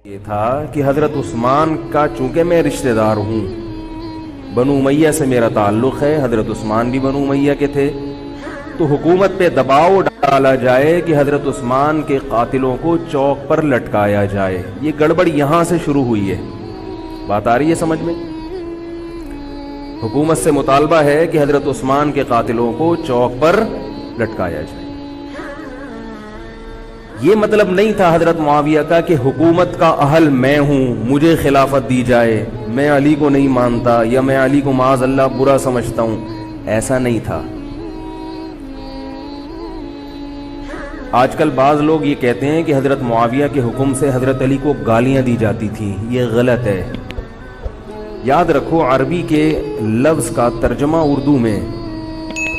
یہ تھا کہ حضرت عثمان کا چونکہ میں رشتہ دار ہوں، بنو امیہ سے میرا تعلق ہے، حضرت عثمان بھی بنو امیہ کے تھے، تو حکومت پہ دباؤ ڈالا جائے کہ حضرت عثمان کے قاتلوں کو چوک پر لٹکایا جائے۔ یہ گڑبڑ یہاں سے شروع ہوئی ہے۔ بات آ رہی ہے سمجھ میں؟ حکومت سے مطالبہ ہے کہ حضرت عثمان کے قاتلوں کو چوک پر لٹکایا جائے۔ یہ مطلب نہیں تھا حضرت معاویہ کا کہ حکومت کا اہل میں ہوں، مجھے خلافت دی جائے، میں علی کو نہیں مانتا یا میں علی کو معاذ اللہ برا سمجھتا ہوں، ایسا نہیں تھا۔ آج کل بعض لوگ یہ کہتے ہیں کہ حضرت معاویہ کے حکم سے حضرت علی کو گالیاں دی جاتی تھیں، یہ غلط ہے۔ یاد رکھو عربی کے لفظ کا ترجمہ اردو میں،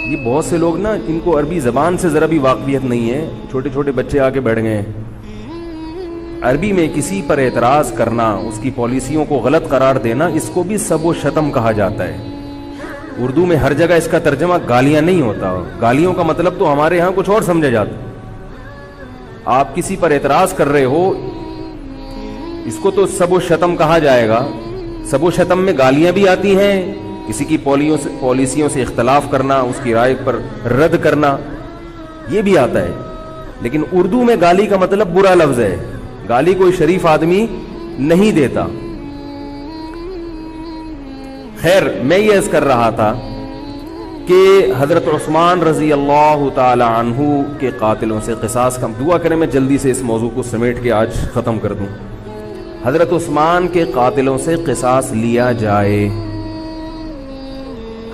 یہ بہت سے لوگ نا ان کو عربی زبان سے ذرا بھی واقفیت نہیں ہے، چھوٹے چھوٹے بچے آ کے بیٹھ گئے ہیں۔ عربی میں کسی پر اعتراض کرنا، اس کی پالیسیوں کو غلط قرار دینا، اس کو بھی سب و شتم کہا جاتا ہے۔ اردو میں ہر جگہ اس کا ترجمہ گالیاں نہیں ہوتا، گالیوں کا مطلب تو ہمارے ہاں کچھ اور سمجھا جاتا۔ آپ کسی پر اعتراض کر رہے ہو، اس کو تو سب و شتم کہا جائے گا۔ سب و شتم میں گالیاں بھی آتی ہیں، کسی کی پالیسیوں سے اختلاف کرنا، اس کی رائے پر رد کرنا، یہ بھی آتا ہے۔ لیکن اردو میں گالی کا مطلب برا لفظ ہے، گالی کوئی شریف آدمی نہیں دیتا۔ خیر، میں یہ عرض کر رہا تھا کہ حضرت عثمان رضی اللہ تعالی عنہ کے قاتلوں سے قصاص کا دعا کریں، میں جلدی سے اس موضوع کو سمیٹ کے آج ختم کر دوں۔ حضرت عثمان کے قاتلوں سے قصاص لیا جائے۔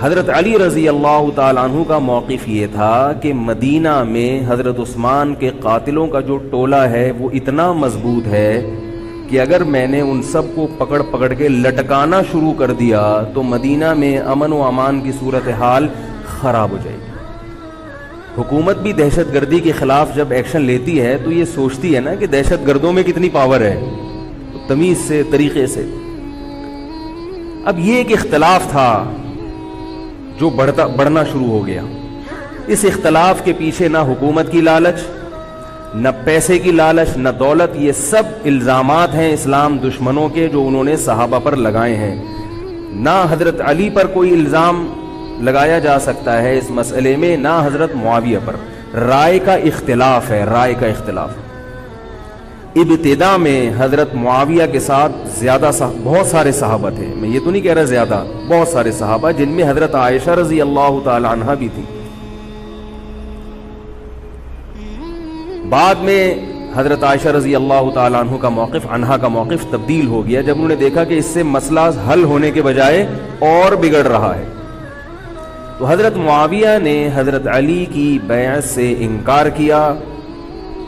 حضرت علی رضی اللہ تعالیٰ عنہ کا موقف یہ تھا کہ مدینہ میں حضرت عثمان کے قاتلوں کا جو ٹولہ ہے وہ اتنا مضبوط ہے کہ اگر میں نے ان سب کو پکڑ پکڑ کے لٹکانا شروع کر دیا تو مدینہ میں امن و امان کی صورتحال خراب ہو جائے گی۔ حکومت بھی دہشت گردی کے خلاف جب ایکشن لیتی ہے تو یہ سوچتی ہے نا کہ دہشت گردوں میں کتنی پاور ہے، تمیز سے، طریقے سے۔ اب یہ ایک اختلاف تھا جو بڑھنا شروع ہو گیا۔ اس اختلاف کے پیچھے نہ حکومت کی لالچ، نہ پیسے کی لالچ، نہ دولت، یہ سب الزامات ہیں اسلام دشمنوں کے جو انہوں نے صحابہ پر لگائے ہیں۔ نہ حضرت علی پر کوئی الزام لگایا جا سکتا ہے اس مسئلے میں، نہ حضرت معاویہ پر۔ رائے کا اختلاف ہے، رائے کا اختلاف۔ ابتدا میں حضرت معاویہ کے ساتھ بہت سارے صحابہ تھے، میں یہ تو نہیں کہہ رہا زیادہ، بہت سارے صحابہ، جن میں حضرت عائشہ رضی اللہ تعالی عنہا بھی تھی۔ بعد میں حضرت عائشہ رضی اللہ تعالی عنہا کا موقف تبدیل ہو گیا جب انہوں نے دیکھا کہ اس سے مسئلہ حل ہونے کے بجائے اور بگڑ رہا ہے، تو حضرت معاویہ نے حضرت علی کی بیعت سے انکار کیا،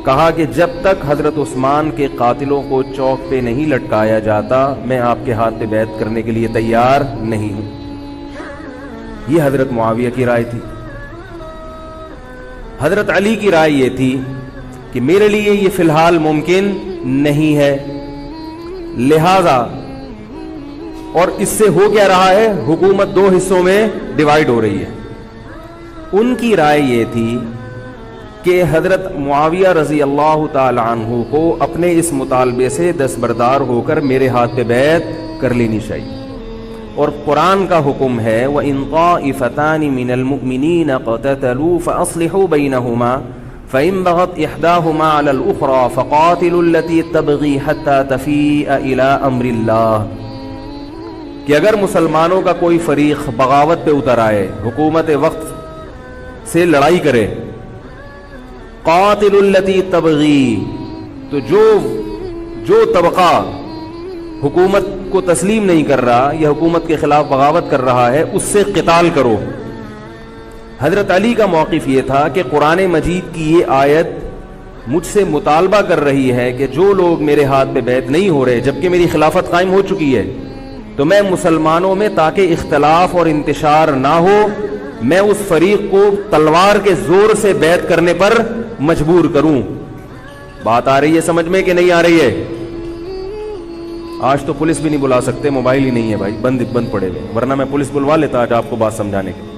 کہا کہ جب تک حضرت عثمان کے قاتلوں کو چوک پہ نہیں لٹکایا جاتا میں آپ کے ہاتھ پہ بیعت کرنے کے لیے تیار نہیں ہوں۔ یہ حضرت معاویہ کی رائے تھی۔ حضرت علی کی رائے یہ تھی کہ میرے لیے یہ فی الحال ممکن نہیں ہے، لہذا، اور اس سے ہو کیا رہا ہے، حکومت دو حصوں میں ڈیوائیڈ ہو رہی ہے۔ ان کی رائے یہ تھی کہ حضرت معاویہ رضی اللہ تعالی عنہ کو اپنے اس مطالبے سے دستبردار ہو کر میرے ہاتھ پہ بیعت کر لینی چاہیے، اور قرآن کا حکم ہے وَإِن طَائِفَتَانِ مِنَ الْمُؤْمِنِينَ اقْتَتَلُوا فَأَصْلِحُوا بَيْنَهُمَا فَإِن بَغَتْ إِحْدَاهُمَا عَلَى الْأُخْرَى فَقَاتِلُوا الَّتِي تَبْغِي حَتَّى تَفِيءَ إِلَى أَمْرِ اللَّهِ، کہ اگر مسلمانوں کا کوئی فریق بغاوت پہ اتر آئے، حکومت وقت سے لڑائی کرے، قاتل التی تبغی، تو جو طبقہ حکومت کو تسلیم نہیں کر رہا یا حکومت کے خلاف بغاوت کر رہا ہے اس سے قتال کرو۔ حضرت علی کا موقف یہ تھا کہ قرآن مجید کی یہ آیت مجھ سے مطالبہ کر رہی ہے کہ جو لوگ میرے ہاتھ پہ بیعت نہیں ہو رہے جبکہ میری خلافت قائم ہو چکی ہے، تو میں مسلمانوں میں تاکہ اختلاف اور انتشار نہ ہو، میں اس فریق کو تلوار کے زور سے بیعت کرنے پر مجبور کروں۔ بات آ رہی ہے سمجھ میں کہ نہیں آ رہی ہے؟ آج تو پولیس بھی نہیں بلا سکتے، موبائل ہی نہیں ہے بھائی، بند پڑے ہوئے، ورنہ میں پولیس بلوا لیتا آج آپ کو بات سمجھانے کے۔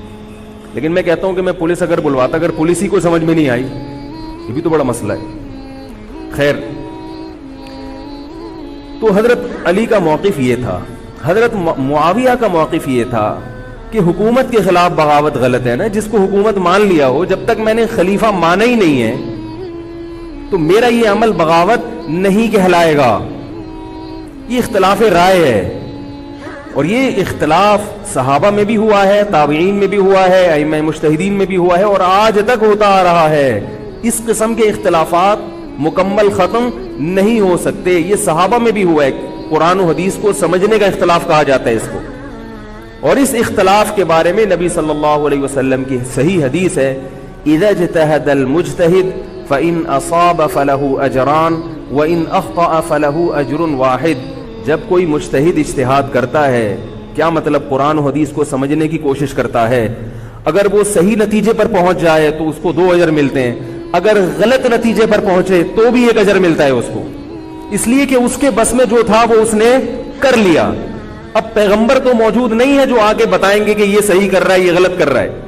لیکن میں کہتا ہوں کہ میں پولیس اگر بلواتا، اگر پولیس ہی کو سمجھ میں نہیں آئی، یہ بھی تو بڑا مسئلہ ہے۔ خیر، تو حضرت علی کا موقف یہ تھا، حضرت معاویہ کا موقف یہ تھا کہ حکومت کے خلاف بغاوت غلط ہے نا، جس کو حکومت مان لیا ہو، جب تک میں نے خلیفہ مانا ہی نہیں ہے تو میرا یہ عمل بغاوت نہیں کہلائے گا۔ یہ اختلاف رائے ہے، اور یہ اختلاف صحابہ میں بھی ہوا ہے، تابعین میں بھی ہوا ہے، ائمہ مجتہدین میں بھی ہوا ہے، اور آج تک ہوتا آ رہا ہے۔ اس قسم کے اختلافات مکمل ختم نہیں ہو سکتے۔ یہ صحابہ میں بھی ہوا ہے، قرآن و حدیث کو سمجھنے کا اختلاف کہا جاتا ہے اس کو، اور اس اختلاف کے بارے میں نبی صلی اللہ علیہ وسلم کی صحیح حدیث ہے، اذا اجتہد المجتہد فإن اصاب فله اجران وإن اخطأ فله اجر واحد۔ جب کوئی مجتہد اجتہاد کرتا ہے، کیا مطلب؟ قرآن و حدیث کو سمجھنے کی کوشش کرتا ہے، اگر وہ صحیح نتیجے پر پہنچ جائے تو اس کو 2 اجر ملتے ہیں، اگر غلط نتیجے پر پہنچے تو بھی 1 اجر ملتا ہے اس کو، اس لیے کہ اس کے بس میں جو تھا وہ اس نے کر لیا۔ اب پیغمبر تو موجود نہیں ہے جو آگے بتائیں گے کہ یہ صحیح کر رہا ہے، یہ غلط کر رہا ہے۔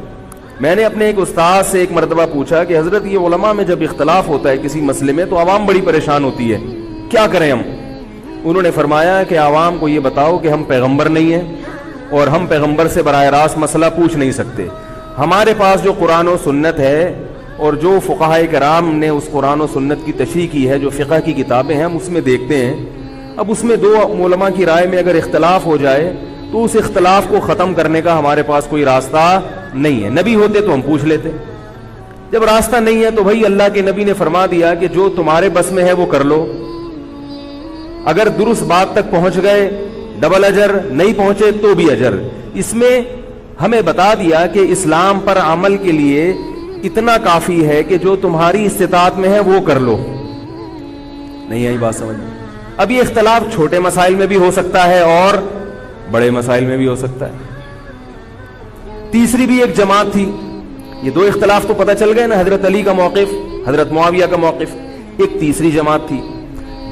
میں نے اپنے ایک استاد سے ایک مرتبہ پوچھا کہ حضرت یہ علماء میں جب اختلاف ہوتا ہے کسی مسئلے میں تو عوام بڑی پریشان ہوتی ہے، کیا کریں ہم؟ انہوں نے فرمایا کہ عوام کو یہ بتاؤ کہ ہم پیغمبر نہیں ہیں اور ہم پیغمبر سے براہ راست مسئلہ پوچھ نہیں سکتے، ہمارے پاس جو قرآن و سنت ہے اور جو فقہائے کرام نے اس قرآن و سنت کی تشریح کی ہے، جو فقہ کی کتابیں ہیں، ہم اس میں دیکھتے ہیں۔ اب اس میں 2 علماء کی رائے میں اگر اختلاف ہو جائے تو اس اختلاف کو ختم کرنے کا ہمارے پاس کوئی راستہ نہیں ہے۔ نبی ہوتے تو ہم پوچھ لیتے، جب راستہ نہیں ہے تو بھائی اللہ کے نبی نے فرما دیا کہ جو تمہارے بس میں ہے وہ کر لو، اگر درست بات تک پہنچ گئے ڈبل اجر، نہیں پہنچے تو بھی اجر۔ اس میں ہمیں بتا دیا کہ اسلام پر عمل کے لیے اتنا کافی ہے کہ جو تمہاری استطاعت میں ہے وہ کر لو۔ نہیں آئی بات سمجھ؟ اب یہ اختلاف چھوٹے مسائل میں بھی ہو سکتا ہے اور بڑے مسائل میں بھی ہو سکتا ہے۔ تیسری بھی ایک جماعت تھی، یہ 2 اختلاف تو پتہ چل گئے نا، حضرت علی کا موقف، حضرت معاویہ کا موقف۔ ایک تیسری جماعت تھی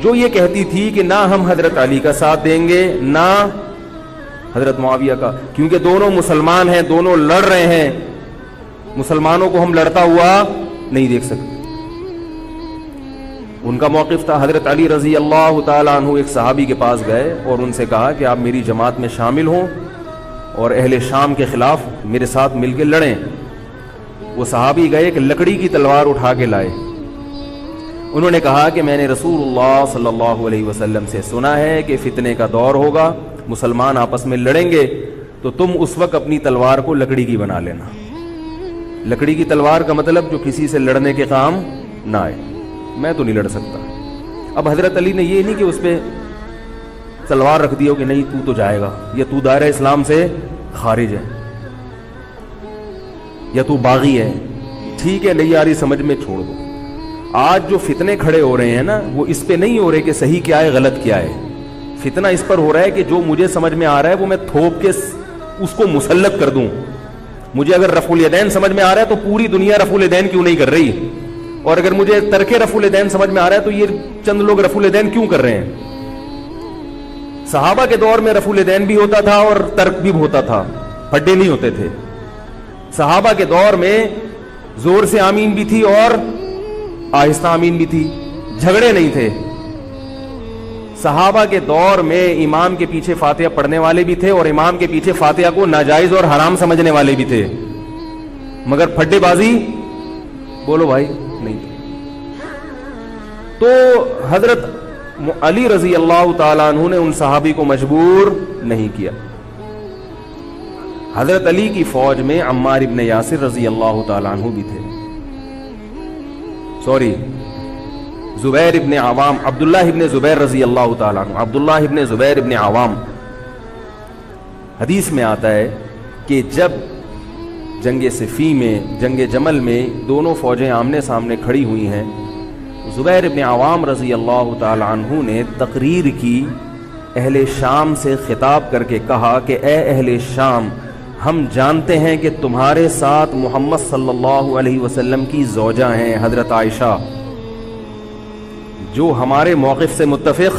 جو یہ کہتی تھی کہ نہ ہم حضرت علی کا ساتھ دیں گے نہ حضرت معاویہ کا، کیونکہ دونوں مسلمان ہیں، دونوں لڑ رہے ہیں، مسلمانوں کو ہم لڑتا ہوا نہیں دیکھ سکتے۔ ان کا موقف تھا حضرت علی رضی اللہ تعالیٰ عنہ ایک صحابی کے پاس گئے اور ان سے کہا کہ آپ میری جماعت میں شامل ہوں اور اہل شام کے خلاف میرے ساتھ مل کے لڑیں۔ وہ صحابی گئے کہ لکڑی کی تلوار اٹھا کے لائے۔ انہوں نے کہا کہ میں نے رسول اللہ صلی اللہ علیہ وسلم سے سنا ہے کہ فتنے کا دور ہوگا، مسلمان آپس میں لڑیں گے، تو تم اس وقت اپنی تلوار کو لکڑی کی بنا لینا۔ لکڑی کی تلوار کا مطلب جو کسی سے لڑنے کے کام نہ آئے، میں تو نہیں لڑ سکتا۔ اب حضرت علی نے یہ نہیں کہ اس پہ تلوار رکھ دی ہو کہ نہیں تو جائے گا، یا تو دائرہ اسلام سے خارج ہے، یا تو باغی ہے، ٹھیک ہے نہیں آ رہی سمجھ میں چھوڑ دو۔ آج جو فتنے کھڑے ہو رہے ہیں نا، وہ اس پہ نہیں ہو رہے کہ صحیح کیا ہے غلط کیا ہے، فتنہ اس پر ہو رہا ہے کہ جو مجھے سمجھ میں آ رہا ہے وہ میں تھوپ کے اس کو مسلط کر دوں۔ مجھے اگر رفع الیدین سمجھ میں آ رہا ہے تو پوری دنیا رفع الیدین کیوں نہیں کر رہی، اور اگر مجھے ترک رفع الیدین سمجھ میں آ رہا ہے تو یہ چند لوگ رفع الیدین کیوں کر رہے ہیں۔ صحابہ کے دور میں رفع الیدین بھی ہوتا تھا اور ترک بھی ہوتا تھا، پھڈے نہیں ہوتے تھے۔ صحابہ کے دور میں زور سے آمین بھی تھی اور آہستہ آمین بھی تھی، جھگڑے نہیں تھے۔ صحابہ کے دور میں امام کے پیچھے فاتحہ پڑھنے والے بھی تھے اور امام کے پیچھے فاتحہ کو ناجائز اور حرام سمجھنے والے بھی تھے، مگر پھڈے بازی بولو بھائی نہیں تھی۔ تو حضرت علی رضی اللہ تعالیٰ عنہ نے ان صحابی کو مجبور نہیں کیا۔ حضرت علی کی فوج میں عمار ابن یاسر رضی اللہ تعالیٰ عنہ بھی تھے، زبیر ابن عوام، عبداللہ ابن زبیر رضی اللہ تعالیٰ عنہ، عبداللہ ابن زبیر ابن عوام۔ حدیث میں آتا ہے کہ جب جنگ صفین میں، جنگ جمل میں دونوں فوجیں آمنے سامنے کھڑی ہوئی ہیں، زبیر ابن عوام رضی اللہ تعالیٰ عنہ نے تقریر کی، اہل شام سے خطاب کر کے کہا کہ اے اہل شام، ہم جانتے ہیں کہ تمہارے ساتھ محمد صلی اللہ علیہ وسلم کی زوجہ ہیں حضرت عائشہ، جو ہمارے موقف سے متفق،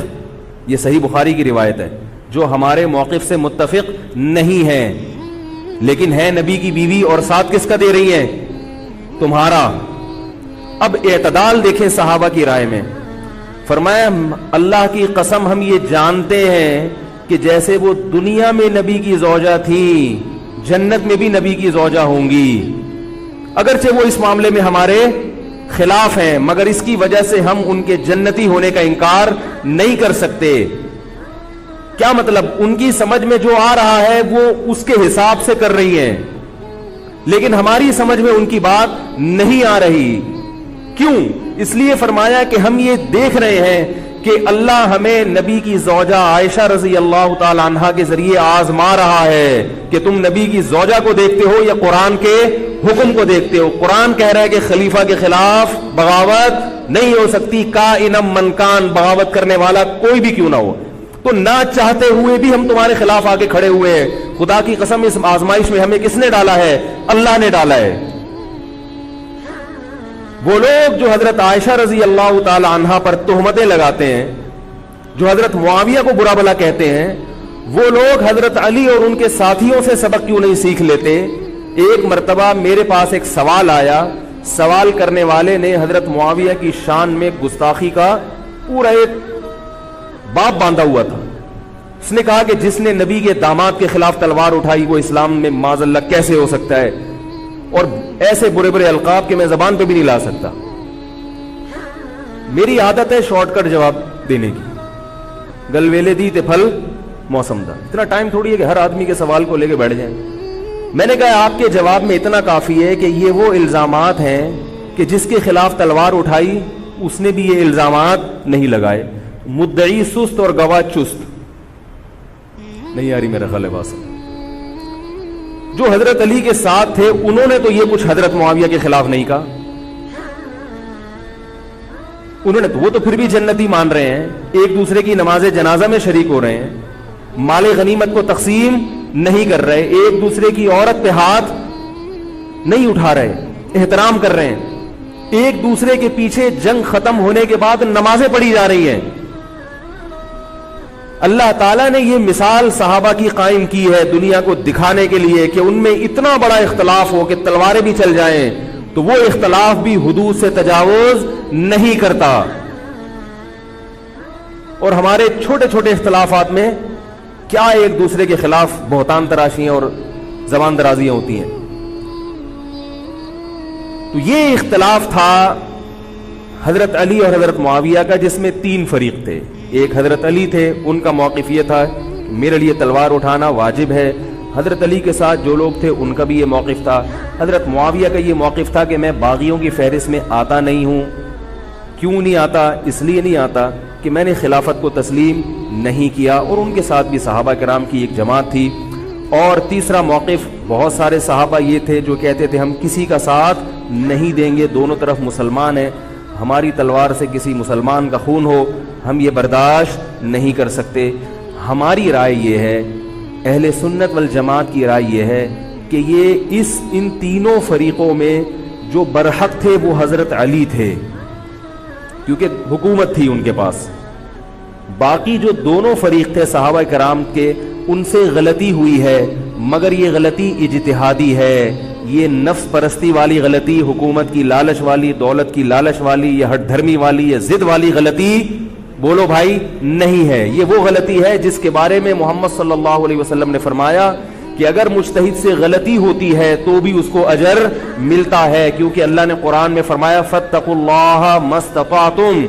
یہ صحیح بخاری کی روایت ہے، جو ہمارے موقف سے متفق نہیں ہے لیکن ہے نبی کی بیوی، اور ساتھ کس کا دے رہی ہیں؟ تمہارا۔ اب اعتدال دیکھیں صحابہ کی رائے میں، فرمایا اللہ کی قسم ہم یہ جانتے ہیں کہ جیسے وہ دنیا میں نبی کی زوجہ تھی جنت میں بھی نبی کی زوجہ ہوں گی، اگرچہ وہ اس معاملے میں ہمارے خلاف ہیں مگر اس کی وجہ سے ہم ان کے جنتی ہونے کا انکار نہیں کر سکتے۔ کیا مطلب؟ ان کی سمجھ میں جو آ رہا ہے وہ اس کے حساب سے کر رہی ہیں، لیکن ہماری سمجھ میں ان کی بات نہیں آ رہی۔ کیوں؟ اس لیے فرمایا کہ ہم یہ دیکھ رہے ہیں کہ اللہ ہمیں نبی کی زوجہ عائشہ رضی اللہ تعالی عنہا کے ذریعے آزما رہا ہے کہ تم نبی کی زوجہ کو دیکھتے ہو یا قرآن کے حکم کو دیکھتے ہو۔ قرآن کہہ رہا ہے کہ خلیفہ کے خلاف بغاوت نہیں ہو سکتی، کائنم من کان، بغاوت کرنے والا کوئی بھی کیوں نہ ہو، تو نہ چاہتے ہوئے بھی ہم تمہارے خلاف آ کے کھڑے ہوئے ہیں۔ خدا کی قسم اس آزمائش میں ہمیں کس نے ڈالا ہے؟ اللہ نے ڈالا ہے۔ وہ لوگ جو حضرت عائشہ رضی اللہ تعالی عنہا پر تہمتیں لگاتے ہیں، جو حضرت معاویہ کو برا بھلا کہتے ہیں، وہ لوگ حضرت علی اور ان کے ساتھیوں سے سبق کیوں نہیں سیکھ لیتے؟ ایک مرتبہ میرے پاس ایک سوال آیا، سوال کرنے والے نے حضرت معاویہ کی شان میں گستاخی کا پورا ایک باب باندھا ہوا تھا۔ اس نے کہا کہ جس نے نبی کے داماد کے خلاف تلوار اٹھائی وہ اسلام میں معاذ اللہ کیسے ہو سکتا ہے، اور ایسے برے برے القاب کہ میں زبان پہ بھی نہیں لا سکتا۔ میری عادت ہے شارٹ کٹ جواب دینے کی، گل ویلے دی تے پھل موسم دا، اتنا ٹائم تھوڑی ہے کہ ہر آدمی کے سوال کو لے کے بیٹھ جائیں۔ میں نے کہا آپ کے جواب میں اتنا کافی ہے کہ یہ وہ الزامات ہیں کہ جس کے خلاف تلوار اٹھائی اس نے بھی یہ الزامات نہیں لگائے، مدعی سست اور گواہ چست۔ نہیں آ رہی میرا خیال ہے بات؟ جو حضرت علی کے ساتھ تھے انہوں نے تو یہ کچھ حضرت معاویہ کے خلاف نہیں کہا، انہوں نے وہ تو پھر بھی جنتی مان رہے ہیں، ایک دوسرے کی نماز جنازہ میں شریک ہو رہے ہیں، مال غنیمت کو تقسیم نہیں کر رہے، ایک دوسرے کی عورت پہ ہاتھ نہیں اٹھا رہے، احترام کر رہے ہیں، ایک دوسرے کے پیچھے جنگ ختم ہونے کے بعد نمازیں پڑھی جا رہی ہیں۔ اللہ تعالیٰ نے یہ مثال صحابہ کی قائم کی ہے دنیا کو دکھانے کے لیے کہ ان میں اتنا بڑا اختلاف ہو کہ تلواریں بھی چل جائیں تو وہ اختلاف بھی حدود سے تجاوز نہیں کرتا، اور ہمارے چھوٹے چھوٹے اختلافات میں کیا ایک دوسرے کے خلاف بہتان تراشیاں اور زبان درازیاں ہوتی ہیں۔ تو یہ اختلاف تھا حضرت علی اور حضرت معاویہ کا، جس میں تین فریق تھے۔ ایک حضرت علی تھے، ان کا موقف یہ تھا کہ میرے لیے تلوار اٹھانا واجب ہے۔ حضرت علی کے ساتھ جو لوگ تھے ان کا بھی یہ موقف تھا۔ حضرت معاویہ کا یہ موقف تھا کہ میں باغیوں کی فہرست میں آتا نہیں ہوں۔ کیوں نہیں آتا؟ اس لیے نہیں آتا کہ میں نے خلافت کو تسلیم نہیں کیا، اور ان کے ساتھ بھی صحابہ کرام کی ایک جماعت تھی۔ اور تیسرا موقف، بہت سارے صحابہ یہ تھے جو کہتے تھے ہم کسی کا ساتھ نہیں دیں گے، دونوں طرف مسلمان ہیں، ہماری تلوار سے کسی مسلمان کا خون ہو ہم یہ برداشت نہیں کر سکتے۔ ہماری رائے یہ ہے، اہل سنت والجماعت کی رائے یہ ہے کہ یہ ان تینوں فریقوں میں جو برحق تھے وہ حضرت علی تھے، کیونکہ حکومت تھی ان کے پاس۔ باقی جو دونوں فریق تھے صحابہ کرام کے، ان سے غلطی ہوئی ہے، مگر یہ غلطی اجتہادی ہے، یہ نفس پرستی والی غلطی، حکومت کی لالچ والی، دولت کی لالچ والی، یا ہٹ دھرمی والی یا ضد والی غلطی بولو بھائی نہیں ہے۔ یہ وہ غلطی ہے جس کے بارے میں محمد صلی اللہ علیہ وسلم نے فرمایا کہ اگر مجتہد سے غلطی ہوتی ہے تو بھی اس کو اجر ملتا ہے، کیونکہ اللہ نے قرآن میں فرمایا فاتقوا اللہ ما استطعتم،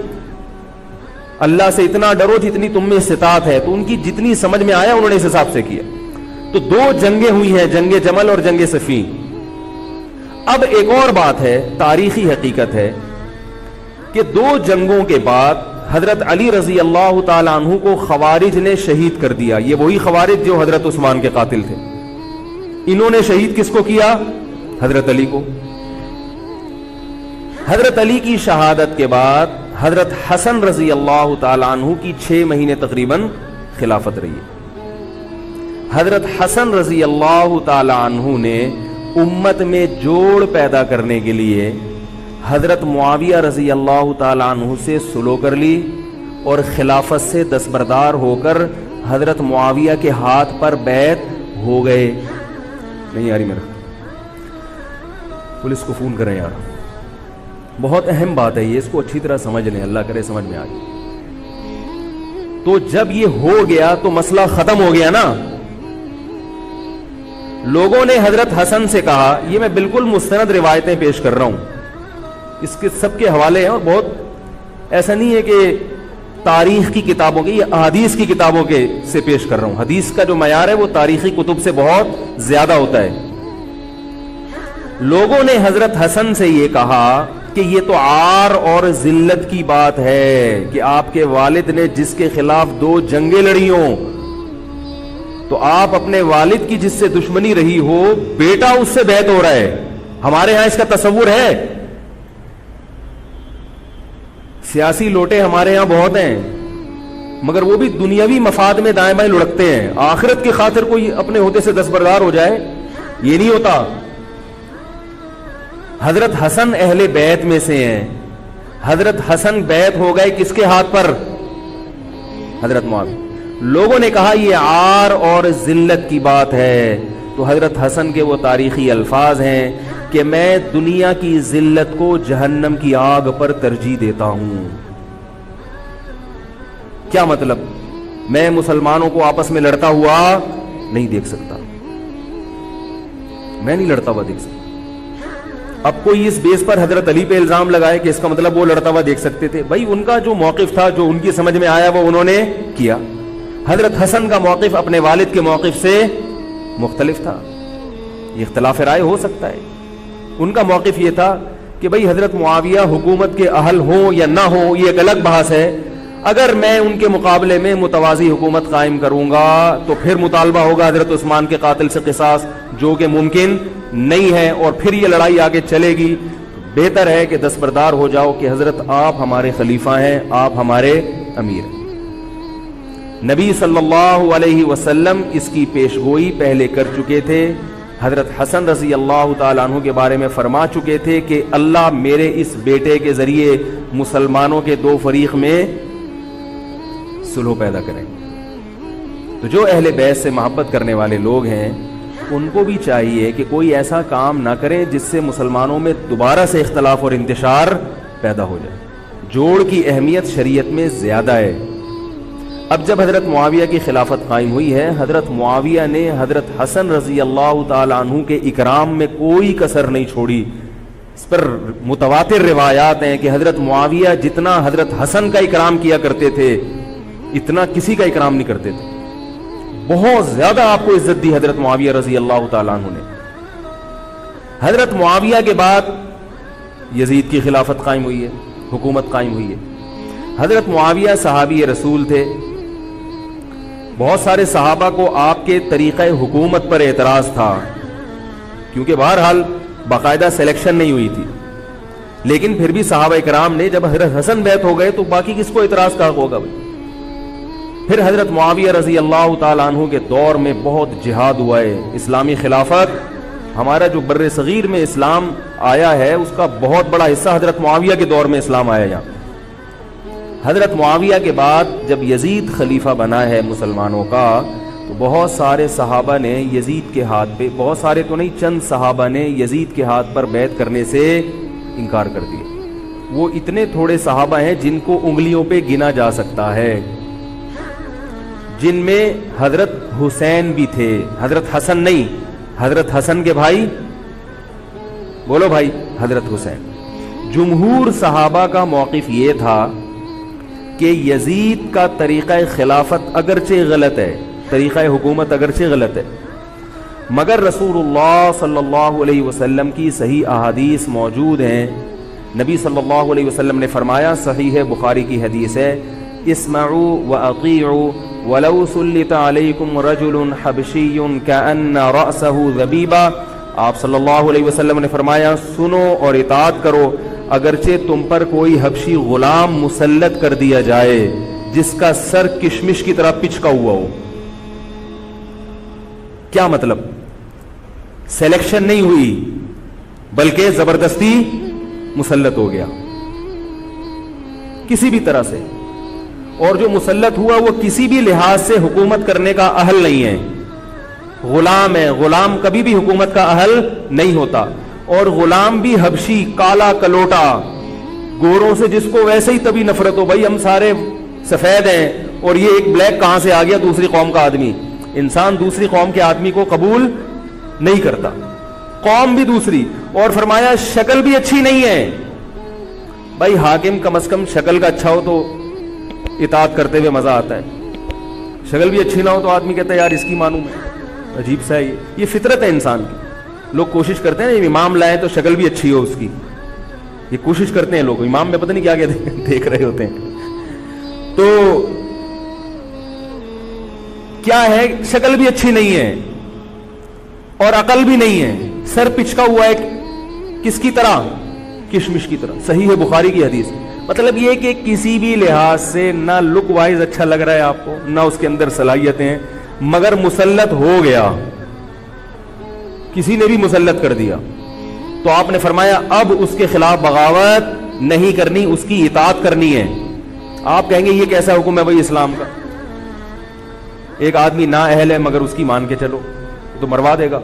اللہ سے اتنا ڈرو جتنی تم میں استطاعت ہے۔ تو ان کی جتنی سمجھ میں آیا انہوں نے اس حساب سے کیا۔ تو دو جنگیں ہوئی ہیں، جنگ جمل اور جنگ صفین۔ اب ایک اور بات ہے، تاریخی حقیقت ہے کہ دو جنگوں کے بعد حضرت علی رضی اللہ تعالی عنہ کو خوارج نے شہید کر دیا۔ یہ وہی خوارج جو حضرت عثمان کے قاتل تھے، انہوں نے شہید کس کو کیا؟ حضرت علی کو۔ حضرت علی کی شہادت کے بعد حضرت حسن رضی اللہ تعالی عنہ کی 6 مہینے تقریباً خلافت رہی ہے۔ حضرت حسن رضی اللہ تعالی عنہ نے امت میں جوڑ پیدا کرنے کے لیے حضرت معاویہ رضی اللہ تعالی عنہ سے سلو کر لی، اور خلافت سے دستبردار ہو کر حضرت معاویہ کے ہاتھ پر بیعت ہو گئے۔ نہیں آ رہی میرا؟ پولیس کو فون کریں یار، بہت اہم بات ہے یہ، اس کو اچھی طرح سمجھ لیں، اللہ کرے سمجھ میں آ جائے۔ تو جب یہ ہو گیا تو مسئلہ ختم ہو گیا نا. لوگوں نے حضرت حسن سے کہا, یہ میں بالکل مستند روایتیں پیش کر رہا ہوں, اس کے سب کے حوالے ہیں, اور بہت ایسا نہیں ہے کہ تاریخ کی کتابوں کے, یہ احادیث کی کتابوں کے سے پیش کر رہا ہوں. حدیث کا جو معیار ہے وہ تاریخی کتب سے بہت زیادہ ہوتا ہے. لوگوں نے حضرت حسن سے یہ کہا کہ یہ تو عار اور ذلت کی بات ہے کہ آپ کے والد نے جس کے خلاف 2 جنگیں لڑی ہوں, تو آپ اپنے والد کی جس سے دشمنی رہی ہو, بیٹا اس سے بیعت ہو رہا ہے. ہمارے ہاں اس کا تصور ہے. سیاسی لوٹے ہمارے ہاں بہت ہیں, مگر وہ بھی دنیاوی مفاد میں دائیں بائیں لڑکتے ہیں. آخرت کی خاطر کوئی اپنے عہدے سے دستبردار ہو جائے, یہ نہیں ہوتا. حضرت حسن اہل بیت میں سے ہیں. حضرت حسن بیعت ہو گئے کس کے ہاتھ پر؟ حضرت معاویہ. لوگوں نے کہا یہ عار اور ذلت کی بات ہے, تو حضرت حسن کے وہ تاریخی الفاظ ہیں کہ میں دنیا کی ذلت کو جہنم کی آگ پر ترجیح دیتا ہوں. کیا مطلب؟ میں مسلمانوں کو آپس میں لڑتا ہوا نہیں دیکھ سکتا, میں نہیں لڑتا ہوا دیکھ سکتا. اب کوئی اس بیس پر حضرت علی پہ الزام لگائے کہ اس کا مطلب وہ لڑتا ہوا دیکھ سکتے تھے. بھائی ان کا جو موقف تھا, جو ان کی سمجھ میں آیا, وہ انہوں نے کیا. حضرت حسن کا موقف اپنے والد کے موقف سے مختلف تھا. یہ اختلاف رائے ہو سکتا ہے. ان کا موقف یہ تھا کہ بھئی حضرت معاویہ حکومت کے اہل ہوں یا نہ ہوں, یہ ایک الگ بحث ہے. اگر میں ان کے مقابلے میں متوازی حکومت قائم کروں گا تو پھر مطالبہ ہوگا حضرت عثمان کے قاتل سے قصاص, جو کہ ممکن نہیں ہے, اور پھر یہ لڑائی آگے چلے گی. بہتر ہے کہ دستبردار ہو جاؤ کہ حضرت آپ ہمارے خلیفہ ہیں, آپ ہمارے امیر ہیں. نبی صلی اللہ علیہ وسلم اس کی پیشگوئی پہلے کر چکے تھے. حضرت حسن رضی اللہ تعالیٰ عنہ کے بارے میں فرما چکے تھے کہ اللہ میرے اس بیٹے کے ذریعے مسلمانوں کے 2 فریق میں صلح پیدا کریں. تو جو اہل بیت سے محبت کرنے والے لوگ ہیں, ان کو بھی چاہیے کہ کوئی ایسا کام نہ کریں جس سے مسلمانوں میں دوبارہ سے اختلاف اور انتشار پیدا ہو جائے. جوڑ کی اہمیت شریعت میں زیادہ ہے. اب جب حضرت معاویہ کی خلافت قائم ہوئی ہے, حضرت معاویہ نے حضرت حسن رضی اللہ تعالیٰ عنہ کے اکرام میں کوئی کسر نہیں چھوڑی. اس پر متواتر روایات ہیں کہ حضرت معاویہ جتنا حضرت حسن کا اکرام کیا کرتے تھے, اتنا کسی کا اکرام نہیں کرتے تھے. بہت زیادہ آپ کو عزت دی حضرت معاویہ رضی اللہ تعالیٰ عنہ نے. حضرت معاویہ کے بعد یزید کی خلافت قائم ہوئی ہے, حکومت قائم ہوئی ہے. حضرت معاویہ صحابی رسول تھے. بہت سارے صحابہ کو آپ کے طریقہ حکومت پر اعتراض تھا, کیونکہ بہرحال باقاعدہ سلیکشن نہیں ہوئی تھی. لیکن پھر بھی صحابہ کرام نے, جب حضرت حسن بیعت ہو گئے تو باقی کس کو اعتراض کا ہوگا بھائی. پھر حضرت معاویہ رضی اللہ تعالیٰ عنہ کے دور میں بہت جہاد ہوا ہے. اسلامی خلافت, ہمارا جو بر صغیر میں اسلام آیا ہے, اس کا بہت بڑا حصہ حضرت معاویہ کے دور میں اسلام آیا. یہاں حضرت معاویہ کے بعد جب یزید خلیفہ بنا ہے مسلمانوں کا, تو بہت سارے صحابہ نے یزید کے ہاتھ پہ, بہت سارے تو نہیں, چند صحابہ نے یزید کے ہاتھ پر بیعت کرنے سے انکار کر دیا. وہ اتنے تھوڑے صحابہ ہیں جن کو انگلیوں پہ گنا جا سکتا ہے, جن میں حضرت حسین بھی تھے. حضرت حسن نہیں, حضرت حسن کے بھائی, بولو بھائی, حضرت حسین. جمہور صحابہ کا موقف یہ تھا کہ یزید کا طریقہ خلافت اگرچہ غلط ہے, طریقہ حکومت اگرچہ غلط ہے, مگر رسول اللہ صلی اللہ علیہ وسلم کی صحیح احادیث موجود ہیں. نبی صلی اللہ علیہ وسلم نے فرمایا, صحیح بخاری کی حدیث ہے, اسمعوا واطیعوا ولو سلط علیکم رجل حبشی کأن رأسہ ذبیبہ. آپ صلی اللہ علیہ وسلم نے فرمایا, سنو اور اطاعت کرو, اگرچہ تم پر کوئی حبشی غلام مسلط کر دیا جائے جس کا سر کشمش کی طرح پچکا ہوا ہو. کیا مطلب؟ سلیکشن نہیں ہوئی بلکہ زبردستی مسلط ہو گیا کسی بھی طرح سے, اور جو مسلط ہوا وہ کسی بھی لحاظ سے حکومت کرنے کا اہل نہیں ہے, غلام ہے. غلام کبھی بھی حکومت کا اہل نہیں ہوتا, اور غلام بھی حبشی, کالا کلوٹا, گوروں سے جس کو ویسے ہی تبھی نفرت ہو, بھائی ہم سارے سفید ہیں اور یہ ایک بلیک کہاں سے آ گیا دوسری قوم کا آدمی. انسان دوسری قوم کے آدمی کو قبول نہیں کرتا, قوم بھی دوسری, اور فرمایا شکل بھی اچھی نہیں ہے. بھائی حاکم کم از کم شکل کا اچھا ہو تو اطاعت کرتے ہوئے مزہ آتا ہے, شکل بھی اچھی نہ ہو تو آدمی کہتا ہے یار اس کی مانوں میں, عجیب سا ہے. یہ فطرت ہے انسان کی. لوگ کوشش کرتے ہیں نا امام لائیں تو شکل بھی اچھی ہو اس کی, یہ کوشش کرتے ہیں لوگ. امام میں پتہ نہیں کیا کیا دیکھ رہے ہوتے ہیں. تو کیا ہے, شکل بھی اچھی نہیں ہے اور عقل بھی نہیں ہے, سر پچکا ہوا ہے کس کی طرح, کشمش کی طرح. صحیح ہے بخاری کی حدیث. مطلب یہ کہ کسی بھی لحاظ سے نہ لک وائز اچھا لگ رہا ہے آپ کو, نہ اس کے اندر صلاحیتیں ہیں, مگر مسلط ہو گیا, کسی نے بھی مسلط کر دیا, تو آپ نے فرمایا اب اس کے خلاف بغاوت نہیں کرنی, اس کی اطاعت کرنی ہے. آپ کہیں گے یہ کیسا حکم ہے بھائی اسلام کا, ایک آدمی نا اہل ہے مگر اس کی مان کے چلو تو مروا دے گا.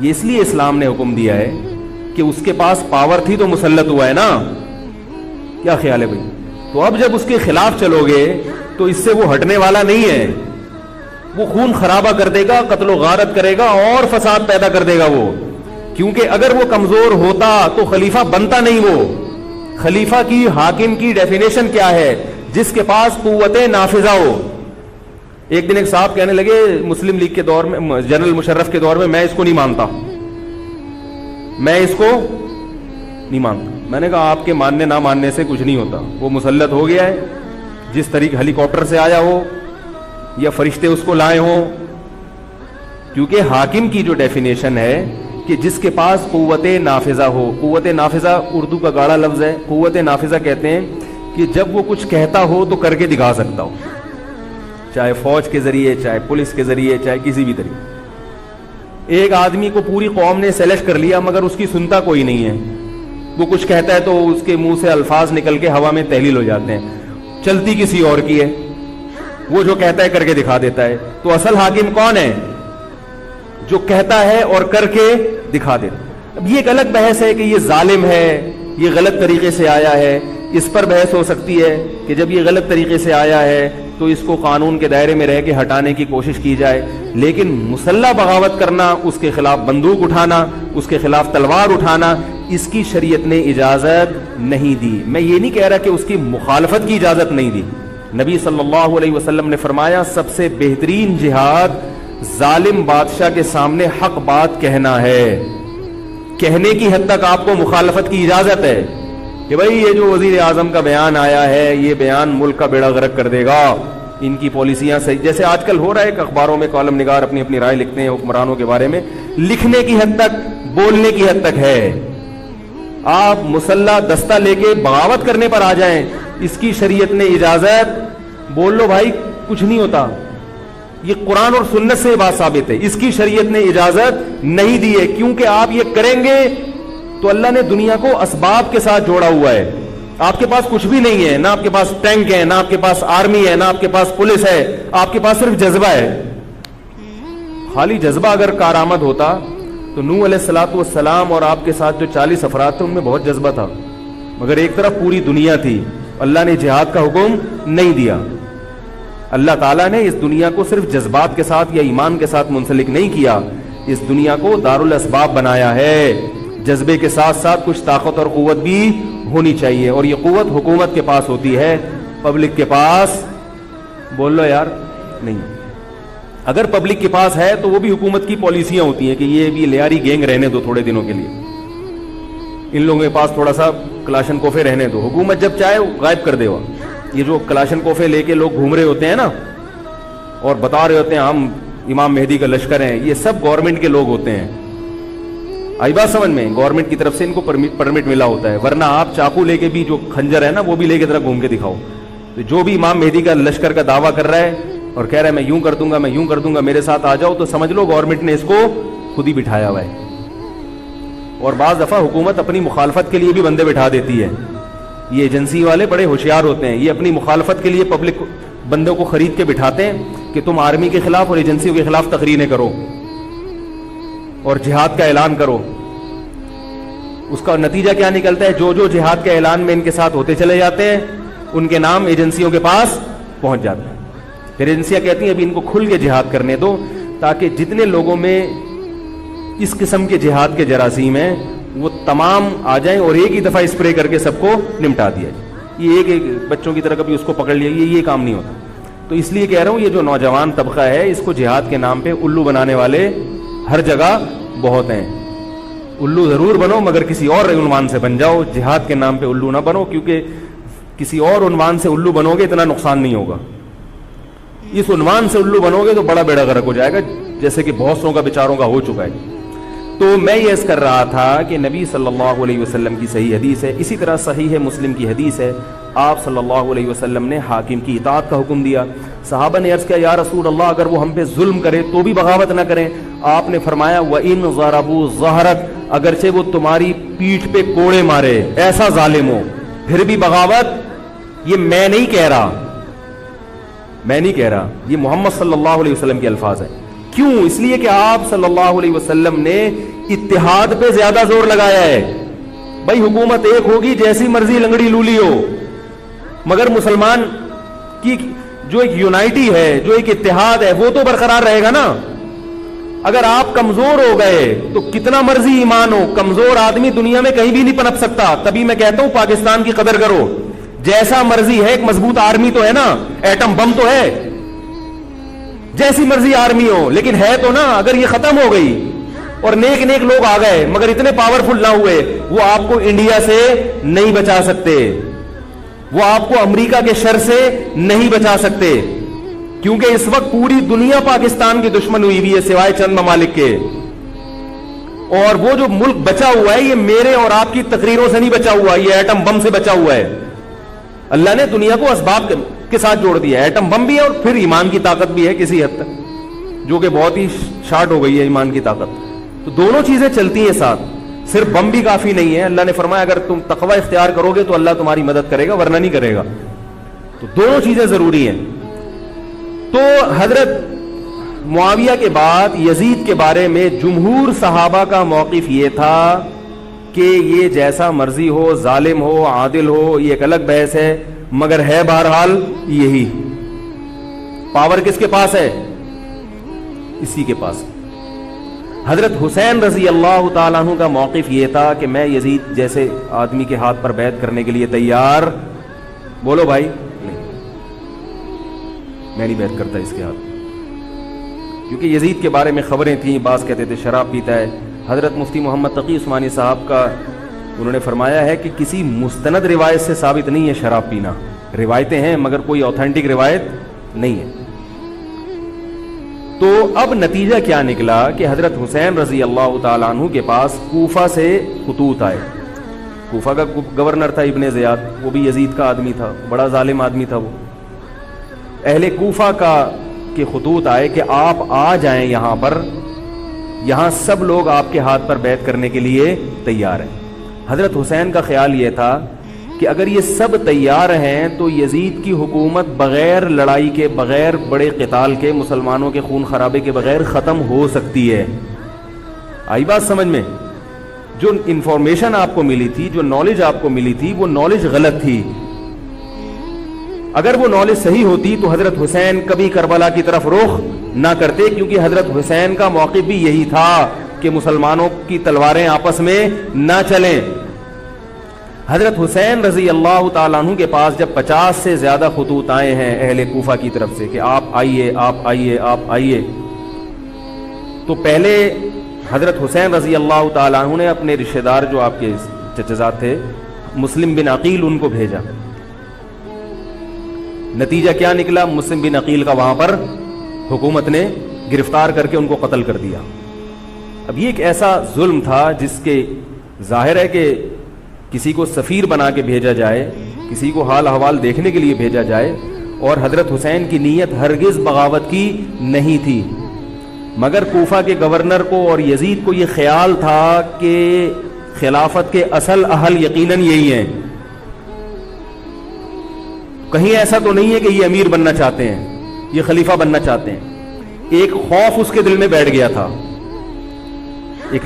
یہ اس لیے اسلام نے حکم دیا ہے کہ اس کے پاس پاور تھی تو مسلط ہوا ہے نا. کیا خیال ہے بھائی؟ تو اب جب اس کے خلاف چلو گے تو اس سے وہ ہٹنے والا نہیں ہے, وہ خون خرابہ کر دے گا, قتل و غارت کرے گا اور فساد پیدا کر دے گا وہ. کیونکہ اگر وہ کمزور ہوتا تو خلیفہ بنتا نہیں. وہ خلیفہ کی, حاکم کی ڈیفینیشن کیا ہے؟ جس کے پاس قوت نافذہ ہو. ایک دن ایک صاحب کہنے لگے مسلم لیگ کے دور میں, جنرل مشرف کے دور میں اس کو نہیں مانتا, میں اس کو نہیں مانتا. میں نے کہا آپ کے ماننے نہ ماننے سے کچھ نہیں ہوتا, وہ مسلط ہو گیا ہے, جس طریقے ہیلی کاپٹر سے آیا ہو یا فرشتے اس کو لائے ہوں. کیونکہ حاکم کی جو ڈیفینیشن ہے کہ جس کے پاس قوت نافذہ ہو. قوت نافذہ اردو کا گاڑا لفظ ہے. قوت نافذہ کہتے ہیں کہ جب وہ کچھ کہتا ہو تو کر کے دکھا سکتا ہو, چاہے فوج کے ذریعے, چاہے پولیس کے ذریعے, چاہے کسی بھی طریقے. ایک آدمی کو پوری قوم نے سلیکٹ کر لیا مگر اس کی سنتا کوئی نہیں ہے, وہ کچھ کہتا ہے تو اس کے منہ سے الفاظ نکل کے ہوا میں تحلیل ہو جاتے ہیں, چلتی کسی اور کی ہے, وہ جو کہتا ہے کر کے دکھا دیتا ہے. تو اصل حاکم کون ہے؟ جو کہتا ہے اور کر کے دکھا دیتا. اب یہ ایک الگ بحث ہے کہ یہ ظالم ہے, یہ غلط طریقے سے آیا ہے, اس پر بحث ہو سکتی ہے کہ جب یہ غلط طریقے سے آیا ہے تو اس کو قانون کے دائرے میں رہ کے ہٹانے کی کوشش کی جائے. لیکن مسلح بغاوت کرنا, اس کے خلاف بندوق اٹھانا, اس کے خلاف تلوار اٹھانا, اس کی شریعت نے اجازت نہیں دی. میں یہ نہیں کہہ رہا کہ اس کی مخالفت کی اجازت نہیں دی. نبی صلی اللہ علیہ وسلم نے فرمایا سب سے بہترین جہاد ظالم بادشاہ کے سامنے حق بات کہنا ہے. کہنے کی حد تک آپ کو مخالفت کی اجازت ہے کہ بھائی یہ جو وزیر اعظم کا بیان آیا ہے یہ بیان ملک کا بیڑا غرق کر دے گا, ان کی پالیسیاں صحیح, جیسے آج کل ہو رہا ہے کہ اخباروں میں کالم نگار اپنی اپنی رائے لکھتے ہیں حکمرانوں کے بارے میں, لکھنے کی حد تک, بولنے کی حد تک ہے. آپ مسلح دستہ لے کے بغاوت کرنے پر آ جائیں, اس کی شریعت نے اجازت, بول لو بھائی کچھ نہیں ہوتا. یہ قرآن اور سنت سے بات ثابت ہے, اس کی شریعت نے اجازت نہیں دی ہے. کیونکہ آپ یہ کریں گے تو اللہ نے دنیا کو اسباب کے ساتھ جوڑا ہوا ہے. آپ کے پاس کچھ بھی نہیں ہے, نہ آپ کے پاس ٹینک ہے, نہ آپ کے پاس آرمی ہے, نہ آپ کے پاس پولیس ہے, آپ کے پاس صرف جذبہ ہے. خالی جذبہ اگر کارآمد ہوتا تو نوح علیہ الصلوۃ والسلام اور آپ کے ساتھ جو 40 افراد تھے ان میں بہت جذبہ تھا, مگر ایک طرف پوری دنیا تھی. اللہ نے جہاد کا حکم نہیں دیا. اللہ تعالیٰ نے اس دنیا کو صرف جذبات کے ساتھ یا ایمان کے ساتھ منسلک نہیں کیا, اس دنیا کو دارالاسباب بنایا ہے. جذبے کے ساتھ ساتھ کچھ طاقت اور قوت بھی ہونی چاہیے, اور یہ قوت حکومت کے پاس ہوتی ہے, پبلک کے پاس بول لو یار نہیں. اگر پبلک کے پاس ہے تو وہ بھی حکومت کی پالیسیاں ہوتی ہیں کہ یہ بھی لیاری گینگ رہنے دو تھوڑے دنوں کے لیے, ان لوگوں کے پاس تھوڑا سا کلاشن کوفے رہنے دو, حکومت جب چاہے غائب کر دے. یہ جو کلاشن کوفے لے کے لوگ گھوم رہے ہوتے ہیں نا اور بتا رہے ہوتے ہیں ہم امام مہدی کا لشکر ہیں, یہ سب گورنمنٹ کے لوگ ہوتے ہیں. آئی بات سمجھ میں؟ گورنمنٹ کی طرف سے ان کو پرمٹ ملا ہوتا ہے, ورنہ آپ چاقو لے کے بھی جو کھنجر ہے نا وہ بھی لے کے ذرا گھوم کے دکھاؤ. تو جو بھی امام مہدی کا لشکر کا دعویٰ کر رہا ہے اور کہہ رہا ہے میں یوں کر دوں گا, میں یوں کر دوں گا, میرے ساتھ آ جاؤ, تو سمجھ لو گورنمنٹ نے اس کو خود ہی بٹھایا ہوا ہے. اور بعض دفعہ حکومت اپنی مخالفت کے لیے بھی بندے بٹھا دیتی ہے. یہ ایجنسی والے بڑے ہوشیار ہوتے ہیں, یہ اپنی مخالفت کے لیے پبلک بندوں کو خرید کے بٹھاتے ہیں کہ تم آرمی کے خلاف اور ایجنسیوں کے خلاف تقریریں کرو اور جہاد کا اعلان کرو. اس کا نتیجہ کیا نکلتا ہے؟ جو جو جہاد کے اعلان میں ان کے ساتھ ہوتے چلے جاتے ہیں ان کے نام ایجنسیوں کے پاس پہنچ جاتا ہے. پھر ایجنسیاں کہتی ہیں ابھی ان کو کھل کے جہاد کرنے دو تاکہ جتنے لوگوں میں اس قسم کے جہاد کے جراثیم ہیں وہ تمام آ جائیں اور ایک ہی دفعہ اسپرے کر کے سب کو نمٹا دیا جائے. یہ ایک بچوں کی طرح کبھی اس کو پکڑ لیا, یہ کام نہیں ہوتا. تو اس لیے کہہ رہا ہوں یہ جو نوجوان طبقہ ہے اس کو جہاد کے نام پہ الو بنانے والے ہر جگہ بہت ہیں. الو ضرور بنو مگر کسی اور عنوان سے بن جاؤ, جہاد کے نام پہ الو نہ بنو, کیونکہ کسی اور عنوان سے الو بنو گے اتنا نقصان نہیں ہوگا. اس عنوان سے الو بنو گے تو بڑا بیڑا غرق ہو جائے گا, جیسے کہ بہت سو کا بیچاروں کا ہو چکا ہے. تو میں یہ عرض کر رہا تھا کہ نبی صلی اللہ علیہ وسلم کی صحیح حدیث ہے, اسی طرح صحیح مسلم کی حدیث ہے, آپ صلی اللہ علیہ وسلم نے حاکم کی اطاعت کا حکم دیا. صحابہ نے عرض کیا یا رسول اللہ اگر وہ ہم پہ ظلم کرے تو بھی بغاوت نہ کریں. آپ نے فرمایا وَإِن ضَرَبُوا ظَهْرَكَ, اگرچہ وہ تمہاری پیٹھ پہ کوڑے مارے, ایسا ظالم ہو, پھر بھی بغاوت. یہ میں نہیں کہہ رہا, یہ محمد صلی اللہ علیہ وسلم کے الفاظ ہیں. کیوں؟ اس لیے کہ آپ صلی اللہ علیہ وسلم نے اتحاد پہ زیادہ زور لگایا ہے. بھائی حکومت ایک ہوگی جیسی مرضی لنگڑی لولی ہو, مگر مسلمان کی جو ایک یونائٹی ہے, جو ایک اتحاد ہے, وہ تو برقرار رہے گا نا. اگر آپ کمزور ہو گئے تو کتنا مرضی ایمان ہو, کمزور آدمی دنیا میں کہیں بھی نہیں پنپ سکتا. تبھی میں کہتا ہوں پاکستان کی قدر کرو. جیسا مرضی ہے, ایک مضبوط آرمی تو ہے نا, ایٹم بم تو ہے, جیسی مرضی آرمی ہو, لیکن ہے تو نا. اگر یہ ختم ہو گئی اور نیک نیک لوگ آ گئے مگر اتنے پاورفل نہ ہوئے, وہ آپ کو انڈیا سے نہیں بچا سکتے, وہ آپ کو امریکہ کے شر سے نہیں بچا سکتے, کیونکہ اس وقت پوری دنیا پاکستان کی دشمن ہوئی ہوئی ہے سوائے چند ممالک کے. اور وہ جو ملک بچا ہوا ہے یہ میرے اور آپ کی تقریروں سے نہیں بچا ہوا, یہ ایٹم بم سے بچا ہوا ہے. اللہ نے دنیا کو اسباب کے ساتھ جوڑ دیا ہے. ایٹم بم بھی ہے اور پھر ایمان کی طاقت بھی ہے کسی حد تک, جو کہ بہت ہی شارٹ ہو گئی ہے ایمان کی طاقت. تو دونوں چیزیں چلتی ہیں ساتھ, صرف بم بھی کافی نہیں ہے. اللہ نے فرمایا اگر تم تقوی اختیار کرو گے تو اللہ تمہاری مدد کرے گا, ورنہ نہیں کرے گا. تو دونوں چیزیں ضروری ہیں. تو حضرت معاویہ کے بعد یزید کے بارے میں جمہور صحابہ کا موقف یہ تھا کہ یہ جیسا مرضی ہو, ظالم ہو, عادل ہو, یہ ایک الگ بحث ہے, مگر ہے بہرحال یہی. پاور کس کے پاس ہے؟ اسی کے پاس. حضرت حسین رضی اللہ تعالیٰ عنہ کا موقف یہ تھا کہ میں یزید جیسے آدمی کے ہاتھ پر بیعت کرنے کے لیے تیار. بولو بھائی, نہیں, میں نہیں بیعت کرتا اس کے ہاتھ, کیونکہ یزید کے بارے میں خبریں تھیں. بعض کہتے تھے شراب پیتا ہے. حضرت مفتی محمد تقی عثمانی صاحب کا انہوں نے فرمایا ہے کہ کسی مستند روایت سے ثابت نہیں ہے شراب پینا. روایتیں ہیں مگر کوئی اوتھینٹک روایت نہیں ہے. تو اب نتیجہ کیا نکلا کہ حضرت حسین رضی اللہ تعالیٰ عنہ کے پاس کوفہ سے خطوط آئے. کوفہ کا گورنر تھا ابن زیاد, وہ بھی یزید کا آدمی تھا, بڑا ظالم آدمی تھا وہ. اہل کوفہ کے خطوط آئے کہ آپ آ جائیں یہاں پر, یہاں سب لوگ آپ کے ہاتھ پر بیعت کرنے کے لیے تیار ہیں. حضرت حسین کا خیال یہ تھا کہ اگر یہ سب تیار ہیں تو یزید کی حکومت بغیر لڑائی کے, بغیر بڑے قتال کے, مسلمانوں کے خون خرابے کے بغیر ختم ہو سکتی ہے. آئی بات سمجھ میں؟ جو انفارمیشن آپ کو ملی تھی, جو نالج آپ کو ملی تھی, وہ نالج غلط تھی. اگر وہ نالج صحیح ہوتی تو حضرت حسین کبھی کربلا کی طرف رخ نہ کرتے, کیونکہ حضرت حسین کا موقف بھی یہی تھا کہ مسلمانوں کی تلواریں آپس میں نہ چلیں. حضرت حسین رضی اللہ تعالیٰ عنہ کے پاس جب 50 سے زیادہ خطوط آئے ہیں اہل کوفہ کی طرف سے کہ آپ آئیے, آپ آئیے, آپ آئیے, تو پہلے حضرت حسین رضی اللہ تعالیٰ عنہ نے اپنے رشتہ دار جو آپ کے چچزاد تھے مسلم بن عقیل, ان کو بھیجا. نتیجہ کیا نکلا؟ مسلم بن عقیل کا وہاں پر حکومت نے گرفتار کر کے ان کو قتل کر دیا. اب یہ ایک ایسا ظلم تھا جس کے ظاہر ہے کہ کسی کو سفیر بنا کے بھیجا جائے, کسی کو حال احوال دیکھنے کے لیے بھیجا جائے, اور حضرت حسین کی نیت ہرگز بغاوت کی نہیں تھی. مگر کوفہ کے گورنر کو اور یزید کو یہ خیال تھا کہ خلافت کے اصل اہل یقیناً یہی ہیں, کہیں ایسا تو نہیں ہے کہ یہ امیر بننا چاہتے ہیں, یہ خلیفہ بننا چاہتے ہیں. ایک خوف اس کے دل میں بیٹھ گیا تھا, ایک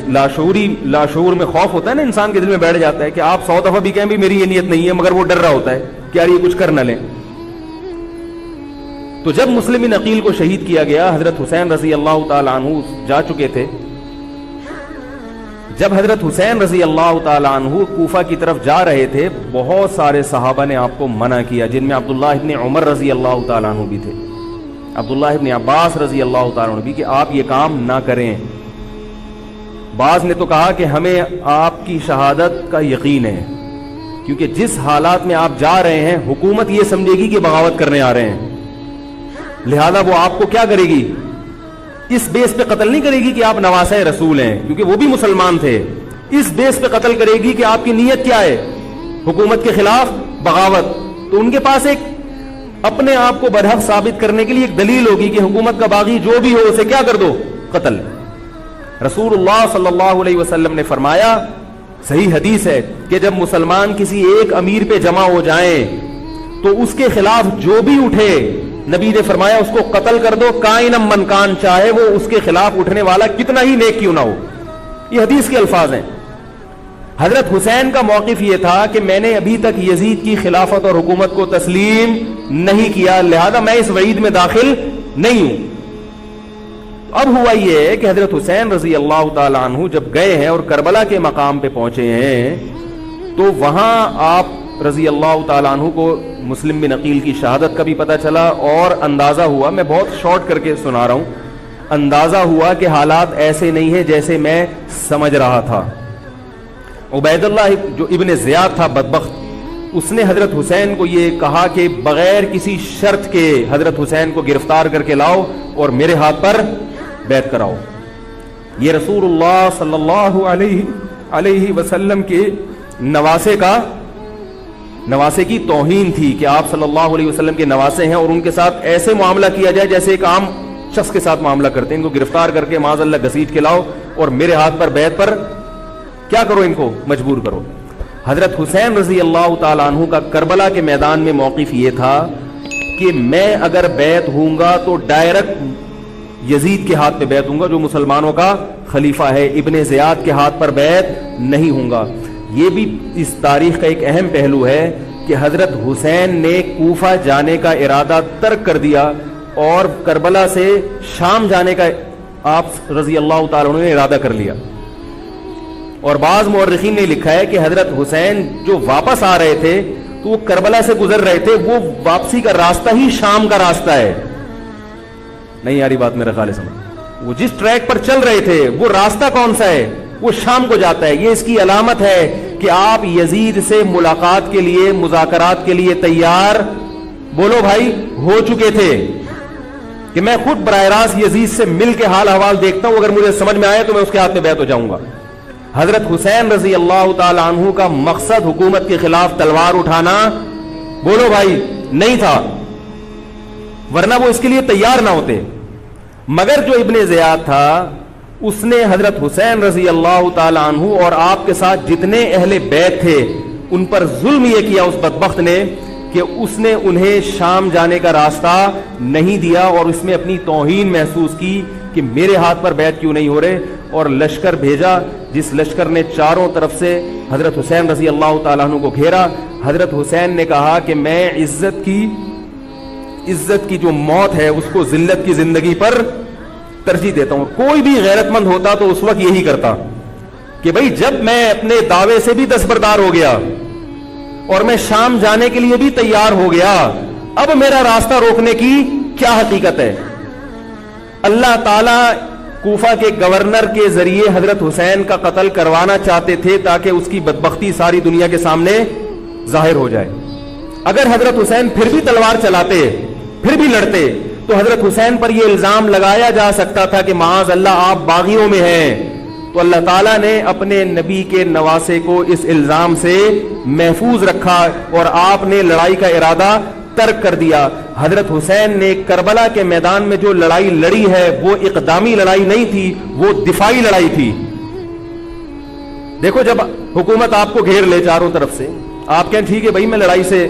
لاشعور میں خوف ہوتا ہے نا انسان کے دل میں بیٹھ جاتا ہے کہ آپ 100 دفعہ بھی کہیں بھی میری یہ نیت نہیں ہے, مگر وہ ڈر رہا ہوتا ہے کہ یار یہ کچھ کر نہ لیں. تو جب مسلم بن عقیل کو شہید کیا گیا، حضرت حسین رضی اللہ تعالی عنہ جا چکے تھے. جب حضرت حسین رضی اللہ تعالی عنہ کوفہ کی طرف جا رہے تھے، بہت سارے صحابہ نے آپ کو منع کیا، جن میں عبداللہ ابن عمر رضی اللہ تعالی عنہ بھی تھے، عبداللہ ابن عباس رضی اللہ تعالی عنہ بھی، کہ آپ یہ کام نہ کریں. بعض نے تو کہا کہ ہمیں آپ کی شہادت کا یقین ہے، کیونکہ جس حالات میں آپ جا رہے ہیں حکومت یہ سمجھے گی کہ بغاوت کرنے آ رہے ہیں، لہذا وہ آپ کو کیا کرے گی، اس بیس پہ قتل نہیں کرے گی کہ آپ نواسہ رسول ہیں، کیونکہ وہ بھی مسلمان تھے. اس بیس پہ قتل کرے گی کہ آپ کی نیت کیا ہے، حکومت کے خلاف بغاوت. تو ان کے پاس ایک اپنے آپ کو برحق ثابت کرنے کے لیے ایک دلیل ہوگی کہ حکومت کا باغی جو بھی ہو اسے کیا کر دو، قتل. رسول اللہ صلی اللہ علیہ وسلم نے فرمایا، صحیح حدیث ہے، کہ جب مسلمان کسی ایک امیر پہ جمع ہو جائیں تو اس کے خلاف جو بھی اٹھے، نبی نے فرمایا اس کو قتل کر دو، کائنم من کان، چاہے وہ اس کے خلاف اٹھنے والا کتنا ہی نیک کیوں نہ ہو. یہ حدیث کے الفاظ ہیں. حضرت حسین کا موقف یہ تھا کہ میں نے ابھی تک یزید کی خلافت اور حکومت کو تسلیم نہیں کیا، لہذا میں اس وعید میں داخل نہیں ہوں. اب ہوا یہ ہے کہ حضرت حسین رضی اللہ تعالی عنہ جب گئے ہیں اور کربلا کے مقام پہ پہنچے ہیں تو وہاں آپ رضی اللہ تعالیٰ عنہ کو مسلم بن عقیل کی شہادت کا بھی پتہ چلا، اور اندازہ ہوا، میں بہت شارٹ کر کے سنا رہا ہوں، اندازہ ہوا کہ حالات ایسے نہیں ہیں جیسے میں سمجھ رہا تھا. عبید اللہ جو ابن زیاد تھا بدبخت، اس نے حضرت حسین کو یہ کہا کہ بغیر کسی شرط کے حضرت حسین کو گرفتار کر کے لاؤ اور میرے ہاتھ پر بیعت کراؤ. یہ رسول اللہ صلی اللہ علیہ وسلم کے نواسے کی توہین تھی کہ آپ صلی اللہ علیہ وسلم کے نواسے ہیں اور ان کے ساتھ ایسے معاملہ کیا جائے جیسے ایک عام شخص کے ساتھ معاملہ کرتے ہیں. ان کو گرفتار کر کے معاذ اللہ گھسیٹ کے لاؤ اور میرے ہاتھ پر بیعت پر کیا کرو، ان کو مجبور کرو. حضرت حسین رضی اللہ تعالیٰ عنہ کا کربلا کے میدان میں موقف یہ تھا کہ میں اگر بیعت ہوں گا تو ڈائریکٹ یزید کے ہاتھ پہ بیعت ہوں گا جو مسلمانوں کا خلیفہ ہے، ابن زیاد کے ہاتھ پر بیعت نہیں ہوں گا. یہ بھی اس تاریخ کا ایک اہم پہلو ہے کہ حضرت حسین نے کوفہ جانے کا ارادہ ترک کر دیا اور کربلا سے شام جانے کا آپ رضی اللہ تعالیٰ عنہ نے ارادہ کر لیا. اور بعض مورخین نے لکھا ہے کہ حضرت حسین جو واپس آ رہے تھے تو وہ کربلا سے گزر رہے تھے، وہ واپسی کا راستہ ہی شام کا راستہ ہے. نہیں یاری بات میرا خیال ہے سمجھ، وہ جس ٹریک پر چل رہے تھے وہ راستہ کون سا ہے، وہ شام کو جاتا ہے. یہ اس کی علامت ہے کہ آپ یزید سے ملاقات کے لیے، مذاکرات کے لیے تیار بولو بھائی ہو چکے تھے کہ میں خود براہ راست یزید سے مل کے حال احوال دیکھتا ہوں، اگر مجھے سمجھ میں آئے تو میں اس کے ہاتھ میں بیعت ہو جاؤں گا. حضرت حسین رضی اللہ تعالی عنہ کا مقصد حکومت کے خلاف تلوار اٹھانا بولو بھائی نہیں تھا، ورنہ وہ اس کے لیے تیار نہ ہوتے. مگر جو ابن زیاد تھا اس نے حضرت حسین رضی اللہ تعالی عنہ اور آپ کے ساتھ جتنے اہل بیت تھے ان پر ظلم یہ کیا اس بدبخت نے کہ اس نے انہیں شام جانے کا راستہ نہیں دیا اور اس میں اپنی توہین محسوس کی کہ میرے ہاتھ پر بیعت کیوں نہیں ہو رہے، اور لشکر بھیجا جس لشکر نے چاروں طرف سے حضرت حسین رضی اللہ تعالیٰ عنہ کو گھیرا. حضرت حسین نے کہا کہ میں عزت کی جو موت ہے اس کو ذلت کی زندگی پر ترجیح دیتا ہوں. کوئی بھی غیرت مند ہوتا تو اس وقت یہی کرتا کہ بھئی جب میں اپنے دعوے سے بھی دستبردار ہو گیا اور میں شام جانے کے لیے بھی تیار ہو گیا، اب میرا راستہ روکنے کی کیا حقیقت ہے. اللہ تعالی کوفہ کے گورنر کے ذریعے حضرت حسین کا قتل کروانا چاہتے تھے تاکہ اس کی بدبختی ساری دنیا کے سامنے ظاہر ہو جائے. اگر حضرت حسین پھر بھی تلوار چلاتے، پھر بھی لڑتے، تو حضرت حسین پر یہ الزام لگایا جا سکتا تھا کہ معاذ اللہ آپ باغیوں میں ہیں. تو اللہ تعالیٰ نے اپنے نبی کے نواسے کو اس الزام سے محفوظ رکھا اور آپ نے لڑائی کا ارادہ ترک کر دیا. حضرت حسین نے کربلا کے میدان میں جو لڑائی لڑی ہے وہ اقدامی لڑائی نہیں تھی، وہ دفاعی لڑائی تھی. دیکھو جب حکومت آپ کو گھیر لے چاروں طرف سے، آپ کہیں ٹھیک ہے بھائی میں لڑائی سے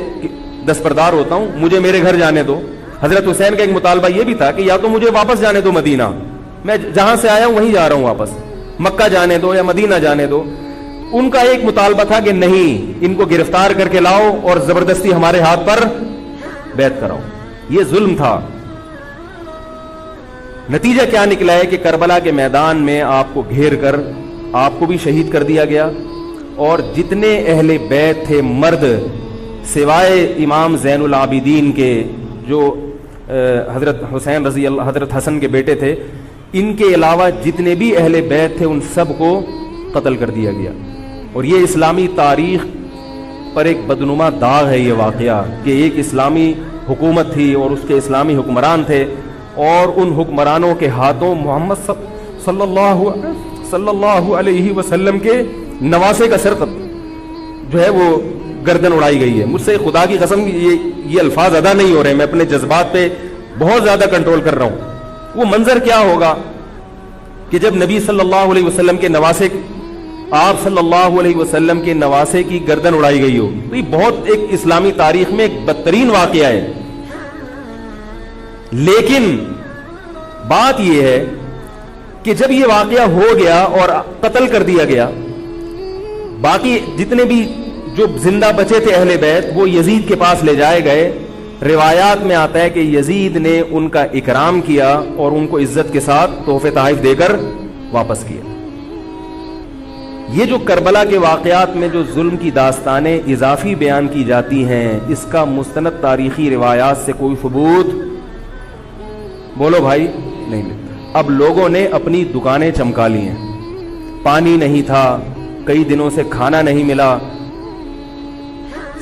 دستبردار ہوتا ہوں، مجھے میرے گھر جانے دو. حضرت حسین کا ایک مطالبہ یہ بھی تھا کہ یا تو مجھے واپس جانے دو مدینہ، میں جہاں سے آیا ہوں وہیں جا رہا ہوں واپس، مکہ جانے دو یا مدینہ جانے دو. ان کا ایک مطالبہ تھا کہ نہیں، ان کو گرفتار کر کے لاؤ اور زبردستی ہمارے ہاتھ پر بیعت کراؤ. یہ ظلم تھا. نتیجہ کیا نکلا ہے کہ کربلا کے میدان میں آپ کو گھیر کر آپ کو بھی شہید کر دیا گیا، اور جتنے اہل بیت تھے مرد سوائے امام زین العابدین کے جو حضرت حسین رضی اللہ حضرت حسن کے بیٹے تھے، ان کے علاوہ جتنے بھی اہل بیت تھے ان سب کو قتل کر دیا گیا. اور یہ اسلامی تاریخ پر ایک بدنما داغ ہے یہ واقعہ کہ ایک اسلامی حکومت تھی اور اس کے اسلامی حکمران تھے، اور ان حکمرانوں کے ہاتھوں محمد صلی اللہ علیہ وسلم کے نواسے کا سر جو ہے وہ گردن اڑائی گئی ہے. مجھ سے خدا کی قسم یہ الفاظ ادا نہیں ہو رہے، میں اپنے جذبات پہ بہت زیادہ کنٹرول کر رہا ہوں. وہ منظر کیا ہوگا کہ جب نبی صلی اللہ علیہ وسلم کے نواسے آپ صلی اللہ علیہ وسلم کے نواسے کی گردن اڑائی گئی ہو. تو یہ بہت ایک اسلامی تاریخ میں ایک بدترین واقعہ ہے. لیکن بات یہ ہے کہ جب یہ واقعہ ہو گیا اور قتل کر دیا گیا، باقی جتنے بھی جو زندہ بچے تھے اہل بیت وہ یزید کے پاس لے جائے گئے. روایات میں آتا ہے کہ یزید نے ان کا اکرام کیا اور ان کو عزت کے ساتھ تحفے تحائف دے کر واپس کیا. یہ جو کربلا کے واقعات میں جو ظلم کی داستانیں اضافی بیان کی جاتی ہیں، اس کا مستند تاریخی روایات سے کوئی ثبوت بولو بھائی نہیں ملتا. اب لوگوں نے اپنی دکانیں چمکا لی ہیں، پانی نہیں تھا، کئی دنوں سے کھانا نہیں ملا.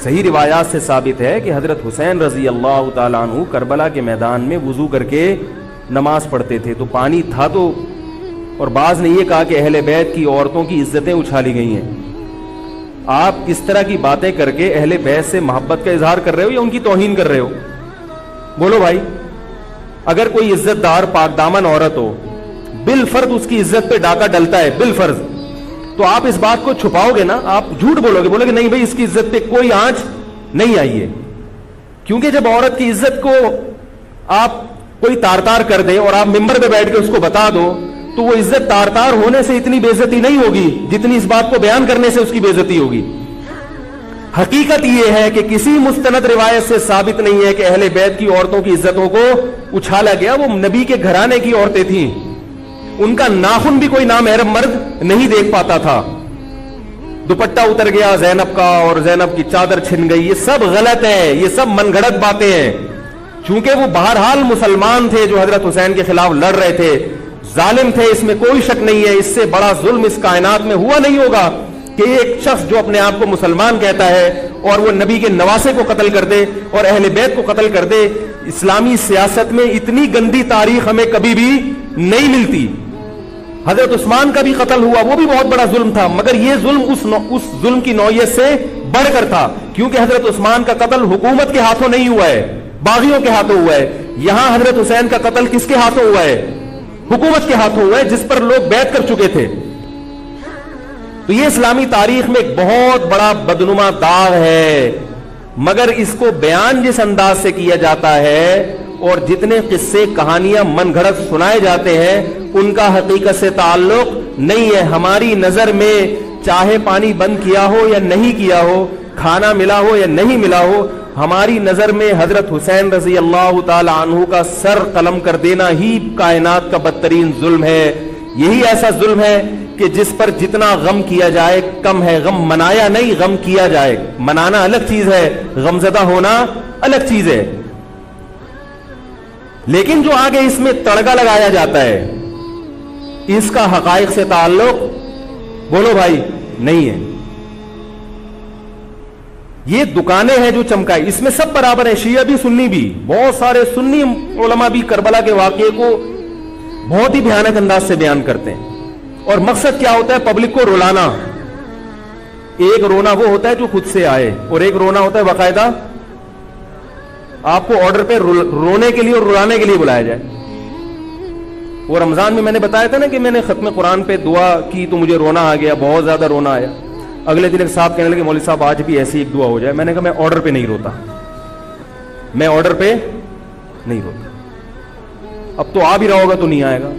صحیح روایات سے ثابت ہے کہ حضرت حسین رضی اللہ تعالیٰ عنہ کربلا کے میدان میں وضو کر کے نماز پڑھتے تھے تو پانی تھا تو. اور بعض نے یہ کہا کہ اہل بیت کی عورتوں کی عزتیں اچھالی گئی ہیں. آپ اس طرح کی باتیں کر کے اہل بیت سے محبت کا اظہار کر رہے ہو یا ان کی توہین کر رہے ہو؟ بولو بھائی. اگر کوئی عزت دار پاک دامن عورت ہو، بالفرض اس کی عزت پہ ڈاکہ ڈلتا ہے بالفرض، تو آپ اس بات کو چھپاؤ گے نا، آپ جھوٹ بولو گے، بولو گے نہیں بھائی اس کی عزت پہ کوئی آنچ نہیں آئی ہے. کیونکہ جب عورت کی عزت کو آپ کوئی تار تار کر دے اور آپ ممبر پہ بیٹھ کے اس کو بتا دو تو وہ عزت تار تار ہونے سے اتنی بے عزتی نہیں ہوگی جتنی اس بات کو بیان کرنے سے اس کی بے عزتی ہوگی. حقیقت یہ ہے کہ کسی مستند روایت سے ثابت نہیں ہے کہ اہل بیت کی عورتوں کی عزتوں کو اچھالا گیا. وہ نبی کے گھرانے کی عورتیں تھیں، ان کا ناخن بھی کوئی نامحرم مرد نہیں دیکھ پاتا تھا. دوپٹہ اتر گیا زینب کا اور زینب کی چادر چھن گئی، یہ سب غلط ہے، یہ سب من گھڑت باتیں ہیں. چونکہ وہ بہرحال مسلمان تھے جو حضرت حسین کے خلاف لڑ رہے تھے، ظالم تھے، اس میں کوئی شک نہیں ہے. اس سے بڑا ظلم اس کائنات میں ہوا نہیں ہوگا کہ ایک شخص جو اپنے آپ کو مسلمان کہتا ہے اور وہ نبی کے نواسے کو قتل کر دے اور اہل بیت کو قتل کر دے. اسلامی سیاست میں اتنی گندی تاریخ ہمیں کبھی بھی نہیں ملتی. حضرت عثمان کا بھی قتل ہوا، وہ بھی بہت بڑا ظلم تھا، مگر یہ ظلم اس ظلم کی نوعیت سے بڑھ کر تھا کیونکہ حضرت عثمان کا قتل حکومت کے ہاتھوں نہیں ہوا ہے، باغیوں کے ہاتھوں ہوا ہے. یہاں حضرت حسین کا قتل کس کے ہاتھوں ہوا ہے؟ حکومت کے ہاتھوں ہوا ہے جس پر لوگ بیعت کر چکے تھے. تو یہ اسلامی تاریخ میں ایک بہت بڑا بدنما داغ ہے، مگر اس کو بیان جس انداز سے کیا جاتا ہے اور جتنے قصے کہانیاں من گھڑت سنائے جاتے ہیں ان کا حقیقت سے تعلق نہیں ہے. ہماری نظر میں چاہے پانی بند کیا ہو یا نہیں کیا ہو، کھانا ملا ہو یا نہیں ملا ہو، ہماری نظر میں حضرت حسین رضی اللہ تعالی عنہ کا سر قلم کر دینا ہی کائنات کا بدترین ظلم ہے. یہی ایسا ظلم ہے کہ جس پر جتنا غم کیا جائے کم ہے. غم منایا نہیں، غم کیا جائے. منانا الگ چیز ہے، غمزدہ ہونا الگ چیز ہے. لیکن جو آگے اس میں تڑکا لگایا جاتا ہے اس کا حقائق سے تعلق بولو بھائی نہیں ہے. یہ دکانیں ہیں جو چمکائی، اس میں سب برابر ہیں، شیعہ بھی سنی بھی. بہت سارے سنی علماء بھی کربلا کے واقعے کو بہت ہی بھیانک انداز سے بیان کرتے ہیں. اور مقصد کیا ہوتا ہے؟ پبلک کو رلانا. ایک رونا وہ ہوتا ہے جو خود سے آئے اور ایک رونا ہوتا ہے باقاعدہ آپ کو آرڈر پہ رونے کے لیے اور رلانے کے لیے بلایا جائے. وہ رمضان میں نے بتایا تھا نا کہ میں نے ختم قرآن پہ دعا کی تو مجھے رونا آ گیا، بہت زیادہ رونا آیا. اگلے دن ایک صاحب کہنے لگے مولوی صاحب آج بھی ایسی ایک دعا ہو جائے. میں نے کہا میں آرڈر پہ نہیں روتا، میں آرڈر پہ نہیں روتا. اب تو آ بھی رہا ہوگا تو نہیں آئے گا.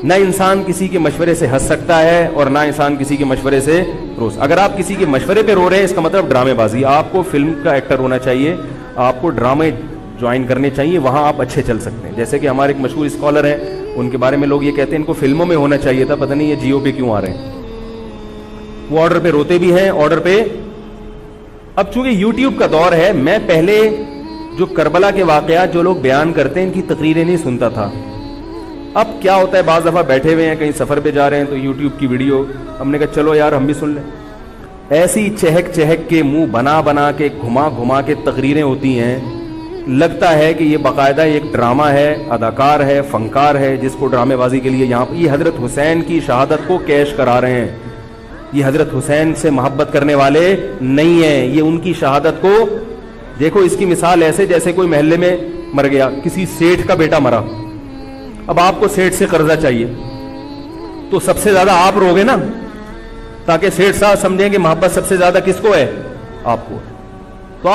نہ انسان کسی کے مشورے سے ہنس سکتا ہے اور نہ انسان کسی کے مشورے سے رو. اگر آپ کسی کے مشورے پہ رو رہے ہیں اس کا مطلب ڈرامے بازی. آپ کو فلم کا ایکٹر ہونا چاہیے، آپ کو ڈرامے جوائن کرنے چاہیے, وہاں آپ اچھے چل سکتے ہیں. جیسے کہ ہمارے ایک مشہور اسکالر ہیں, ان کے بارے میں لوگ یہ کہتے ہیں ان کو فلموں میں ہونا چاہیے تھا, پتہ نہیں یہ جیو پہ کیوں آ رہے ہیں. وہ آرڈر پہ روتے بھی ہیں, آرڈر پہ. اب چونکہ یوٹیوب کا دور ہے, میں پہلے جو کربلا کے واقعات جو لوگ بیان کرتے ہیں ان کی تقریریں نہیں سنتا تھا. اب کیا ہوتا ہے, بعض دفعہ بیٹھے ہوئے ہیں کہیں سفر پہ جا رہے ہیں تو یوٹیوب کی ویڈیو ہم نے کہا چلو یار ہم بھی سن لیں. ایسی چہک چہک کے منہ بنا بنا کے گھما گھما کے تقریریں ہوتی ہیں, لگتا ہے کہ یہ باقاعدہ ایک ڈرامہ ہے, اداکار ہے, فنکار ہے جس کو ڈرامے بازی کے لیے یہاں یہ حضرت حسین کی شہادت کو کیش کرا رہے ہیں. یہ حضرت حسین سے محبت کرنے والے نہیں ہیں, یہ ان کی شہادت کو دیکھو. اس کی مثال ایسے جیسے کوئی محلے میں مر گیا, کسی سیٹھ کا بیٹا مرا, اب آپ کو سیٹھ سے قرضہ چاہیے تو سب سے زیادہ آپ روگے نا, تاکہ سیٹھ صاحب سمجھیں کہ محبت سب سے زیادہ کس کو ہے, آپ کو. تو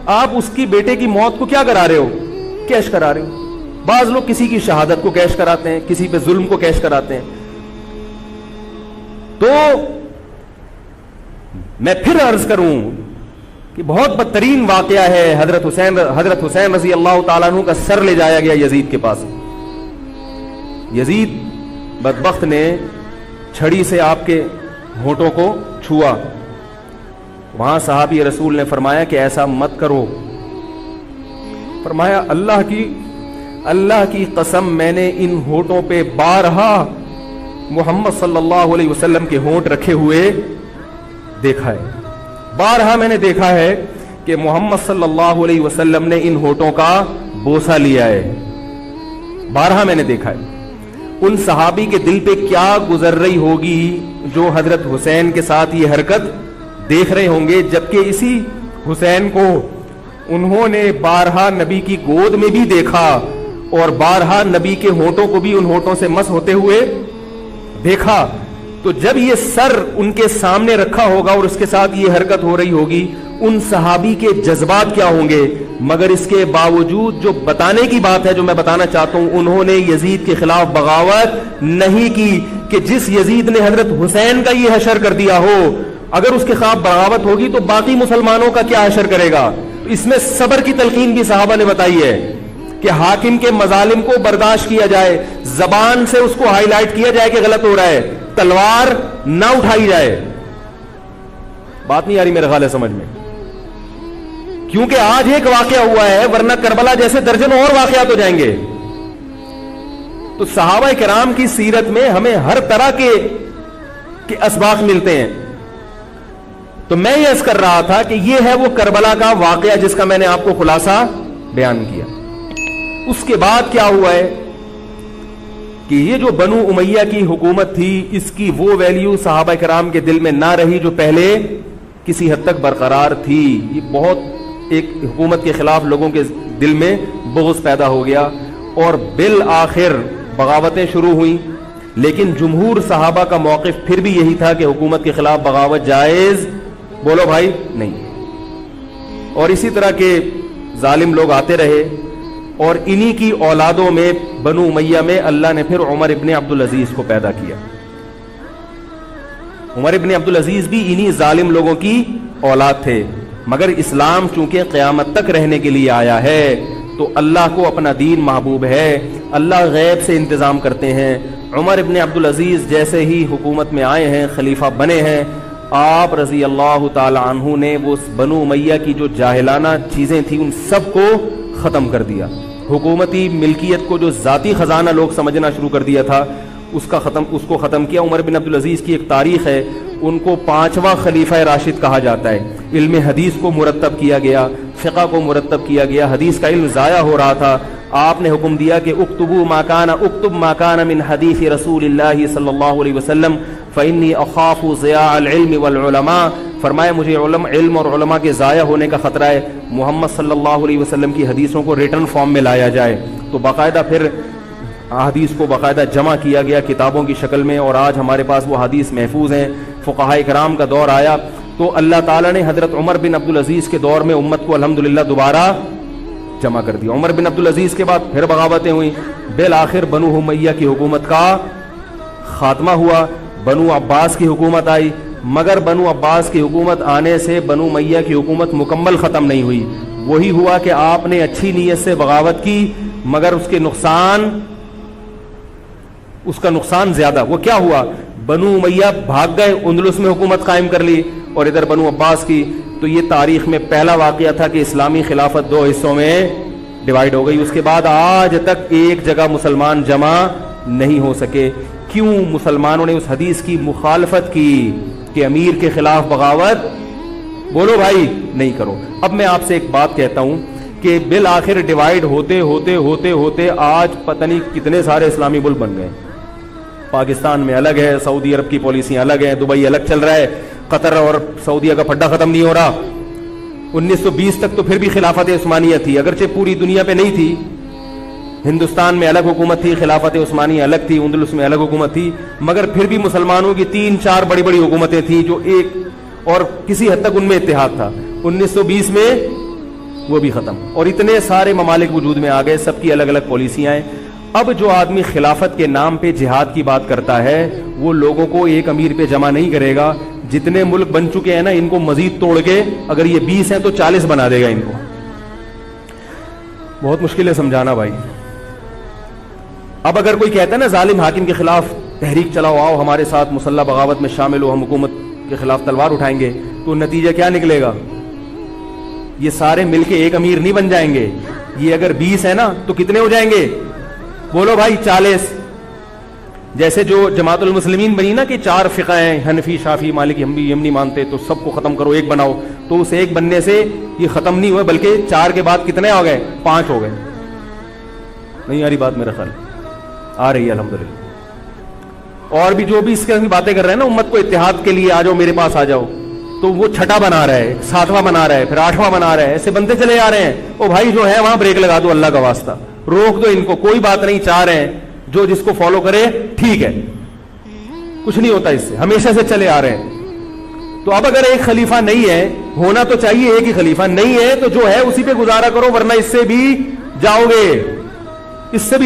آپ اس کی بیٹے کی موت کو کیا کرا رہے ہو, کیش کرا رہے ہو. بعض لوگ کسی کی شہادت کو کیش کراتے ہیں, کسی پہ ظلم کو کیش کراتے ہیں. تو میں پھر عرض کروں کہ بہت بدترین واقعہ ہے. حضرت حسین رضی اللہ تعالیٰ عنہ کا سر لے جایا گیا یزید کے پاس. یزید بدبخت نے چھڑی سے آپ کے ہونٹوں کو چھوا. وہاں صحابی رسول نے فرمایا کہ ایسا مت کرو. فرمایا اللہ کی قسم میں نے ان ہونٹوں پہ بارہا محمد صلی اللہ علیہ وسلم کے ہونٹ رکھے ہوئے دیکھا ہے. بارہا میں نے دیکھا ہے کہ محمد صلی اللہ علیہ وسلم نے ان ہونٹوں کا بوسہ لیا ہے. بارہا میں نے دیکھا ہے. ان صحابی کے دل پہ کیا گزر رہی ہوگی جو حضرت حسین کے ساتھ یہ حرکت دیکھ رہے ہوں گے, جبکہ اسی حسین کو انہوں نے بارہا نبی کی گود میں بھی دیکھا اور بارہا نبی کے ہونٹوں کو بھی ان ہونٹوں سے مس ہوتے ہوئے دیکھا. تو جب یہ سر ان کے سامنے رکھا ہوگا اور اس کے ساتھ یہ حرکت ہو رہی ہوگی, ان صحابی کے جذبات کیا ہوں گے. مگر اس کے باوجود جو بتانے کی بات ہے, جو میں بتانا چاہتا ہوں, انہوں نے یزید کے خلاف بغاوت نہیں کی کہ جس یزید نے حضرت حسین کا یہ حشر کر دیا ہو, اگر اس کے خلاف بغاوت ہوگی تو باقی مسلمانوں کا کیا حشر کرے گا. اس میں صبر کی تلقین بھی صحابہ نے بتائی ہے کہ حاکم کے مظالم کو برداشت کیا جائے, زبان سے اس کو ہائی لائٹ کیا جائے کہ غلط ہو رہا ہے, تلوار نہ اٹھائی جائے. بات نہیں آ رہی میرے خیال ہے سمجھ میں, کیونکہ آج ایک واقعہ ہوا ہے ورنہ کربلا جیسے درجنوں اور واقعات ہو جائیں گے. تو صحابہ کرام کی سیرت میں ہمیں ہر طرح کے اسباق ملتے ہیں. تو میں یہ عرض کر رہا تھا کہ یہ ہے وہ کربلا کا واقعہ جس کا میں نے آپ کو خلاصہ بیان کیا. اس کے بعد کیا ہوا ہے کہ یہ جو بنو امیہ کی حکومت تھی, اس کی وہ ویلیو صحابہ کرام کے دل میں نہ رہی جو پہلے کسی حد تک برقرار تھی. یہ بہت ایک حکومت کے خلاف لوگوں کے دل میں بغض پیدا ہو گیا اور بالآخر بغاوتیں شروع ہوئیں. لیکن جمہور صحابہ کا موقف پھر بھی یہی تھا کہ حکومت کے خلاف بغاوت جائز, بولو بھائی, نہیں. اور اسی طرح کے ظالم لوگ آتے رہے اور انہی کی اولادوں میں بنو امیہ میں اللہ نے پھر عمر ابن عبدالعزیز کو پیدا کیا. عمر ابن عبدالعزیز بھی انہی ظالم لوگوں کی اولاد تھے, مگر اسلام چونکہ قیامت تک رہنے کے لیے آیا ہے تو اللہ کو اپنا دین محبوب ہے, اللہ غیب سے انتظام کرتے ہیں. عمر ابن عبدالعزیز جیسے ہی حکومت میں آئے ہیں, خلیفہ بنے ہیں, آپ رضی اللہ تعالی عنہ نے وہ بنو امیہ کی جو جاہلانہ چیزیں تھیں ان سب کو ختم کر دیا. حکومتی ملکیت کو جو ذاتی خزانہ لوگ سمجھنا شروع کر دیا تھا اس کو ختم کیا. عمر بن عبدالعزیز کی ایک تاریخ ہے, ان کو 5واں خلیفہ راشد کہا جاتا ہے. علم حدیث کو مرتب کیا گیا, فقہ کو مرتب کیا گیا, حدیث کا علم ضائع ہو رہا تھا. آپ نے حکم دیا کہ اکتب ما کان من حدیث رسول اللہ صلی اللہ علیہ وسلم فإنی اخاف ضیاع العلم والعلماء. فرمایا مجھے علم اور علماء کے ضائع ہونے کا خطرہ ہے, محمد صلی اللہ علیہ وسلم کی حدیثوں کو ریٹن فارم میں لایا جائے. تو باقاعدہ پھر حدیث کو باقاعدہ جمع کیا گیا کتابوں کی شکل میں, اور آج ہمارے پاس وہ حدیث محفوظ ہیں. فقہاء کرام کا دور آیا تو اللہ تعالیٰ نے حضرت عمر بن عبدالعزیز کے دور میں امت کو الحمدللہ دوبارہ جمع کر دیا. عمر بن عبدالعزیز کے بعد پھر بغاوتیں ہوئیں, بالآخر بنو امیہ کی حکومت کا خاتمہ ہوا, بنو عباس کی حکومت آئی. مگر بنو عباس کی حکومت آنے سے بنو امیہ کی حکومت مکمل ختم نہیں ہوئی. وہی ہوا کہ آپ نے اچھی نیت سے بغاوت کی مگر اس کا نقصان زیادہ. وہ کیا ہوا؟ بنو امیہ بھاگ گئے, اندلس میں حکومت قائم کر لی, اور ادھر بنو عباس کی. تو یہ تاریخ میں پہلا واقعہ تھا کہ اسلامی خلافت دو حصوں میں ڈیوائیڈ ہو گئی. اس کے بعد آج تک ایک جگہ مسلمان جمع نہیں ہو سکے. کیوں؟ مسلمانوں نے اس حدیث کی مخالفت کی کہ امیر کے خلاف بغاوت بولو بھائی نہیں کرو. اب میں آپ سے ایک بات کہتا ہوں کہ بالآخر ڈیوائیڈ ہوتے ہوتے ہوتے ہوتے آج پتہ نہیں کتنے سارے اسلامی ملک بن گئے. پاکستان میں الگ ہے, سعودی عرب کی پالیسیاں الگ ہیں, دبئی الگ چل رہا ہے, قطر اور سعودیہ کا پھڈا ختم نہیں ہو رہا. 1920 تک تو پھر بھی خلافت عثمانیہ تھی, اگرچہ پوری دنیا پہ نہیں تھی. ہندوستان میں الگ حکومت تھی, خلافت عثمانیہ الگ تھی, اندلس میں الگ حکومت تھی, مگر پھر بھی مسلمانوں کی 3-4 بڑی بڑی حکومتیں تھیں جو ایک اور کسی حد تک ان میں اتحاد تھا. 1920 میں وہ بھی ختم, اور اتنے سارے ممالک وجود میں آ گئے, سب کی الگ الگ پالیسیاں ہیں. اب جو آدمی خلافت کے نام پہ جہاد کی بات کرتا ہے وہ لوگوں کو ایک امیر پہ جمع نہیں کرے گا. جتنے ملک بن چکے ہیں نا, ان کو مزید توڑ کے, اگر یہ 20 ہیں تو 40 بنا دے گا ان کو. بہت مشکل ہے سمجھانا بھائی. اب اگر کوئی کہتا ہے نا ظالم حاکم کے خلاف تحریک چلاؤ, آؤ ہمارے ساتھ مسلح بغاوت میں شامل ہو, ہم حکومت کے خلاف تلوار اٹھائیں گے, تو نتیجہ کیا نکلے گا؟ یہ سارے مل کے ایک امیر نہیں بن جائیں گے. یہ اگر 20 ہے نا تو کتنے ہو جائیں گے؟ بولو بھائی 40. جیسے جو جماعت المسلمین بنی نا کہ 4 فقہ ہیں, حنفی, شافعی, مالکی, حنبلی, ہم نہیں مانتے, تو سب کو ختم کرو, ایک بناؤ. تو اس ایک بننے سے یہ ختم نہیں ہوئے, بلکہ 4 کے بعد کتنے ہو گئے؟ 5 ہو گئے. نہیں آ رہی بات میرا خیال؟ آ رہی ہے الحمدللہ. اور بھی جو بھی اس کی باتیں کر رہے ہیں نا امت کو اتحاد کے لیے, آ جاؤ میرے پاس آ جاؤ, تو وہ 6واں بنا رہا ہے, 7واں بنا رہا ہے, پھر 8واں بنا رہا ہے, ایسے بنتے چلے آ رہے ہیں. او بھائی جو ہے وہاں بریک لگا دو, اللہ کا واسطہ روک دو ان کو, کوئی بات نہیں, 4 ہیں, جو جس کو فالو کرے ٹھیک ہے, کچھ نہیں ہوتا اس سے, ہمیشہ سے چلے آ رہے ہیں. تو اب اگر ایک خلیفہ نہیں ہے, ہونا تو چاہیے ایک ہی خلیفہ, نہیں ہے تو جو ہے اسی پہ گزارا کرو, ورنہ اس سے بھی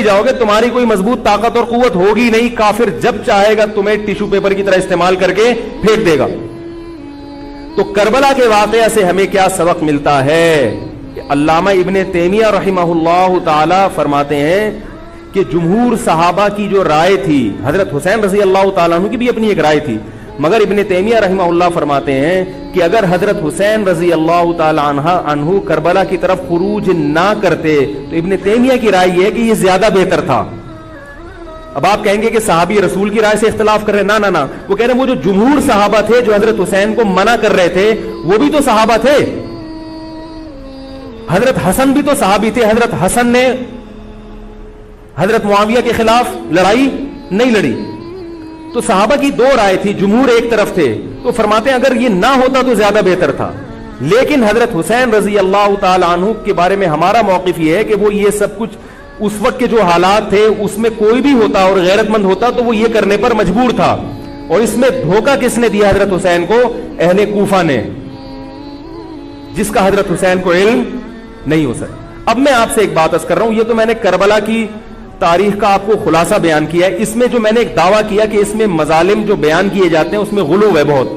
جاؤ گے, تمہاری کوئی مضبوط طاقت اور قوت ہوگی نہیں. کافر جب چاہے گا تمہیں ٹیشو پیپر کی طرح استعمال کر کے پھینک دے گا. تو کربلا کے واقعہ سے ہمیں کیا سبق ملتا ہے؟ کہ علامہ ابن تیمیہ رحمہ اللہ تعالی فرماتے ہیں کہ جمہور صحابہ کی جو رائے تھی, حضرت حسین رضی اللہ تعالیٰ عنہ کی بھی اپنی ایک رائے تھی, مگر ابن تیمیہ رحمہ اللہ فرماتے ہیں کہ اگر حضرت حسین رضی اللہ تعالیٰ عنہ کربلا کی طرف خروج نہ کرتے تو ابن تیمیہ کی رائے یہ ہے کہ یہ زیادہ بہتر تھا. اب آپ کہیں گے کہ صحابی رسول کی رائے سے اختلاف کر رہے ہیں, نہ, وہ کہہ رہے ہیں وہ جو جمہور صحابہ تھے جو حضرت حسین کو منع کر رہے تھے وہ بھی تو صحابہ تھے. حضرت حسن بھی تو صحابی تھے. حضرت حسن نے حضرت معاویہ کے خلاف لڑائی نہیں لڑی. تو صحابہ کی 2 رائے تھی, جمہور ایک طرف تھے. تو فرماتے ہیں اگر یہ نہ ہوتا تو زیادہ بہتر تھا. لیکن حضرت حسین رضی اللہ تعالی عنہ کے بارے میں ہمارا موقف یہ ہے کہ وہ یہ سب کچھ اس وقت کے جو حالات تھے اس میں کوئی بھی ہوتا اور غیرت مند ہوتا تو وہ یہ کرنے پر مجبور تھا. اور اس میں دھوکہ کس نے دیا حضرت حسین کو؟ اہل کوفہ نے, جس کا حضرت حسین کو علم نہیں ہو سکتا. اب میں آپ سے ایک بات عرض کر رہا ہوں, یہ تو میں نے کربلا کی تاریخ کا آپ کو خلاصہ بیان کیا ہے. اس میں جو میں نے ایک دعویٰ کیا کہ اس میں مظالم جو بیان کیے جاتے ہیں اس میں غلو ہے بہت.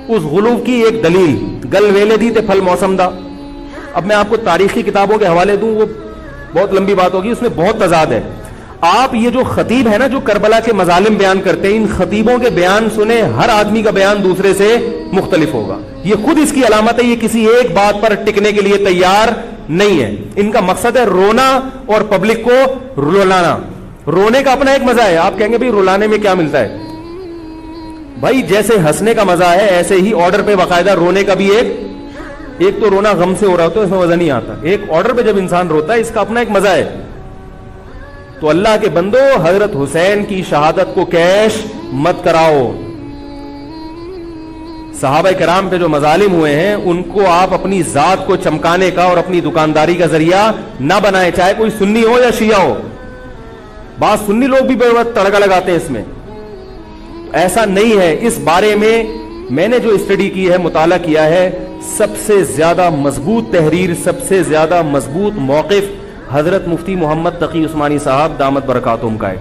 اس غلو کی ایک دلیل گل ویلے دی تے پھل موسم دا. اب میں آپ کو تاریخی کتابوں کے حوالے دوں, وہ بہت لمبی بات ہوگی, اس میں بہت تضاد ہے. آپ یہ جو خطیب ہے نا جو کربلا کے مظالم بیان کرتے ہیں, ان خطیبوں کے بیان سنیں, ہر آدمی کا بیان دوسرے سے مختلف ہوگا. یہ خود اس کی علامت ہے, یہ کسی ایک بات پر ٹکنے کے لیے تیار نہیں ہے. ان کا مقصد ہے رونا اور پبلک کو رلانا. رونے کا اپنا ایک مزہ ہے. آپ کہیں گے بھائی رلانے میں کیا ملتا ہے؟ بھائی جیسے ہنسنے کا مزہ ہے ایسے ہی آرڈر پہ باقاعدہ رونے کا بھی ایک تو رونا غم سے ہو رہا ہوتا ہے, اس میں مزہ نہیں آتا. ایک آرڈر پہ جب انسان روتا ہے اس کا اپنا ایک مزہ ہے. تو اللہ کے بندو, حضرت حسین کی شہادت کو کیش مت کراؤ. صحابہ کرام پہ جو مظالم ہوئے ہیں ان کو آپ اپنی ذات کو چمکانے کا اور اپنی دکانداری کا ذریعہ نہ بنائیں, چاہے کوئی سنی ہو یا شیعہ ہو. بعض سنی لوگ بھی تڑکا لگاتے ہیں اس میں. ایسا نہیں ہے. اس بارے میں نے جو اسٹڈی کی ہے, مطالعہ کیا ہے, سب سے زیادہ مضبوط تحریر, سب سے زیادہ مضبوط موقف حضرت مفتی محمد تقی عثمانی صاحب دامت برکاتہم کا ہے.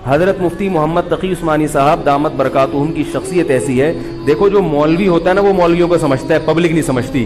حضرت مفتی محمد تقی عثمانی صاحب دامت برکاتہم کی شخصیت ایسی ہے, دیکھو جو مولوی ہوتا ہے نا وہ مولویوں کو سمجھتا ہے, پبلک نہیں سمجھتی.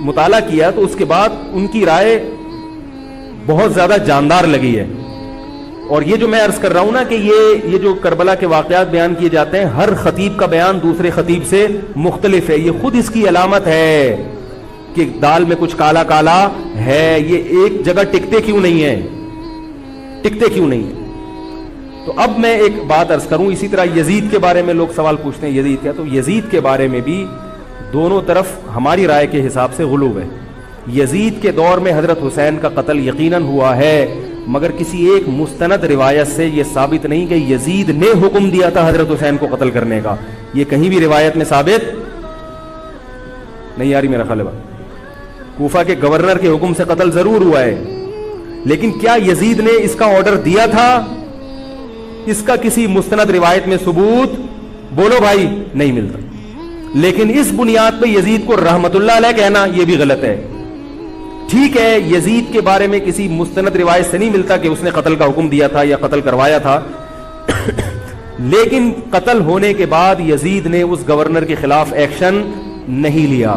مطالعہ کیا تو اس کے بعد ان کی رائے بہت زیادہ جاندار لگی ہے. اور یہ جو میں عرض کر رہا ہوں نا کہ یہ جو کربلا کے واقعات بیان کیے جاتے ہیں، ہر خطیب کا بیان دوسرے خطیب سے مختلف ہے. یہ خود اس کی علامت ہے کہ دال میں کچھ کالا کالا ہے. یہ ایک جگہ ٹکتے کیوں نہیں ہیں، ٹکتے کیوں نہیں ہیں. تو اب میں ایک بات عرض کروں. اسی طرح یزید کے بارے میں لوگ سوال پوچھتے ہیں یزید کیا، تو یزید کے بارے میں بھی دونوں طرف ہماری رائے کے حساب سے غلو ہے. یزید کے دور میں حضرت حسین کا قتل یقیناً ہوا ہے، مگر کسی ایک مستند روایت سے یہ ثابت نہیں کہ یزید نے حکم دیا تھا حضرت حسین کو قتل کرنے کا. یہ کہیں بھی روایت میں ثابت نہیں آ رہی میرا خیال ہے. کوفہ کے گورنر کے حکم سے قتل ضرور ہوا ہے، لیکن کیا یزید نے اس کا آرڈر دیا تھا؟ اس کا کسی مستند روایت میں ثبوت بولو بھائی نہیں ملتا. لیکن اس بنیاد پہ یزید کو رحمت اللہ علیہ کہنا یہ بھی غلط ہے. ٹھیک ہے، یزید کے بارے میں کسی مستند روایت سے نہیں ملتا کہ اس نے قتل کا حکم دیا تھا یا قتل کروایا تھا، لیکن قتل ہونے کے بعد یزید نے اس گورنر کے خلاف ایکشن نہیں لیا.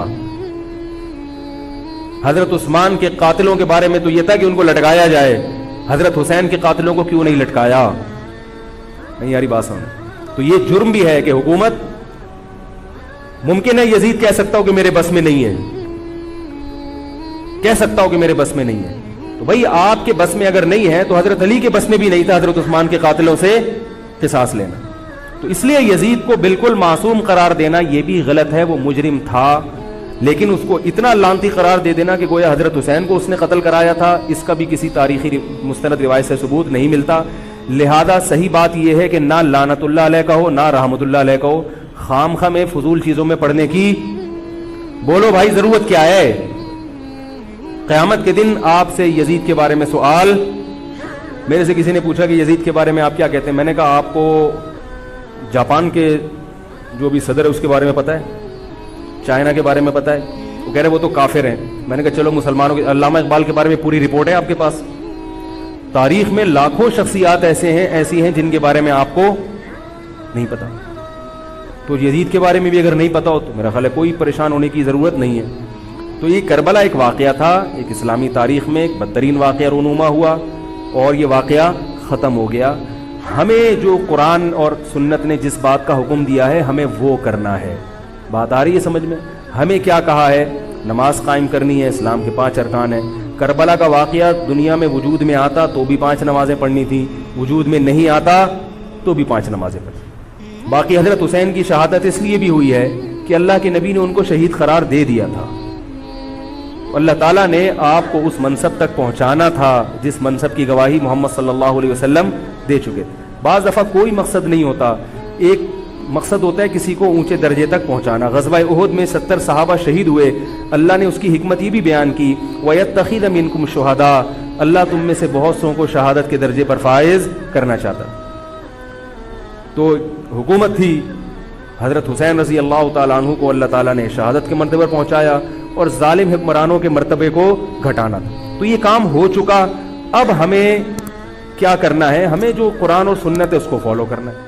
حضرت عثمان کے قاتلوں کے بارے میں تو یہ تھا کہ ان کو لٹکایا جائے، حضرت حسین کے قاتلوں کو کیوں نہیں لٹکایا؟ نہیں یاری بات سمجھ. تو یہ جرم بھی ہے کہ حکومت، ممکن ہے یزید کہہ سکتا ہو کہ میرے بس میں نہیں ہے، کہہ سکتا ہو کہ میرے بس میں نہیں ہے. تو بھائی آپ کے بس میں اگر نہیں ہے تو حضرت علی کے بس میں بھی نہیں تھا حضرت عثمان کے قاتلوں سے قصاص لینا. تو اس لیے یزید کو بالکل معصوم قرار دینا یہ بھی غلط ہے. وہ مجرم تھا، لیکن اس کو اتنا لعنتی قرار دے دینا کہ گویا حضرت حسین کو اس نے قتل کرایا تھا، اس کا بھی کسی تاریخی مستند روایت سے ثبوت نہیں ملتا. لہذا صحیح بات یہ ہے کہ نہ لعنت اللہ علیہ کہو نہ رحمت اللہ علیہ کہو. خام خواہ میں فضول چیزوں میں پڑھنے کی بولو بھائی ضرورت کیا ہے؟ قیامت کے دن آپ سے یزید کے بارے میں سوال، میرے سے کسی نے پوچھا کہ یزید کے بارے میں آپ کیا کہتے ہیں. میں نے کہا آپ کو جاپان کے جو بھی صدر ہے اس کے بارے میں پتہ ہے، چائنا کے بارے میں پتہ ہے؟ وہ کہہ رہے وہ تو کافر ہیں. میں نے کہا چلو مسلمانوں کے علامہ اقبال کے بارے میں پوری رپورٹ ہے آپ کے پاس. تاریخ میں لاکھوں شخصیات ایسی ہیں جن کے بارے میں آپ کو نہیں پتا. تو یزید کے بارے میں بھی اگر نہیں پتا ہو تو میرا خیال ہے کوئی پریشان ہونے کی ضرورت نہیں ہے. تو یہ کربلا ایک واقعہ تھا، ایک اسلامی تاریخ میں ایک بدترین واقعہ رونما ہوا اور یہ واقعہ ختم ہو گیا. ہمیں جو قرآن اور سنت نے جس بات کا حکم دیا ہے ہمیں وہ کرنا ہے. بات آ رہی ہے سمجھ میں؟ ہمیں کیا کہا ہے؟ نماز قائم کرنی ہے، اسلام کے 5 ارکان ہیں. کربلا کا واقعہ دنیا میں وجود میں آتا تو بھی 5 نمازیں پڑھنی تھی، وجود میں نہیں آتا تو بھی 5 نمازیں پڑھنی. باقی حضرت حسین کی شہادت اس لیے بھی ہوئی ہے کہ اللہ کے نبی نے ان کو شہید قرار دے دیا تھا. اللہ تعالیٰ نے آپ کو اس منصب تک پہنچانا تھا جس منصب کی گواہی محمد صلی اللہ علیہ وسلم دے چکے. بعض دفعہ کوئی مقصد نہیں ہوتا، ایک مقصد ہوتا ہے کسی کو اونچے درجے تک پہنچانا. غزوہ احد میں 70 صحابہ شہید ہوئے. اللہ نے اس کی حکمت یہ بھی بیان کی وَيَتَّخِذَ مِنْكُمْ شُهَدَاءَ، اللہ تم میں سے بہت سو کو شہادت کے درجے پر فائز کرنا چاہتا. تو حکومت تھی، حضرت حسین رضی اللہ تعالیٰ عنہ کو اللہ تعالیٰ نے شہادت کے مرتبے پر پہنچایا اور ظالم حکمرانوں کے مرتبے کو گھٹانا تھا. تو یہ کام ہو چکا. اب ہمیں کیا کرنا ہے؟ ہمیں جو قرآن اور سنت ہے اس کو فالو کرنا ہے.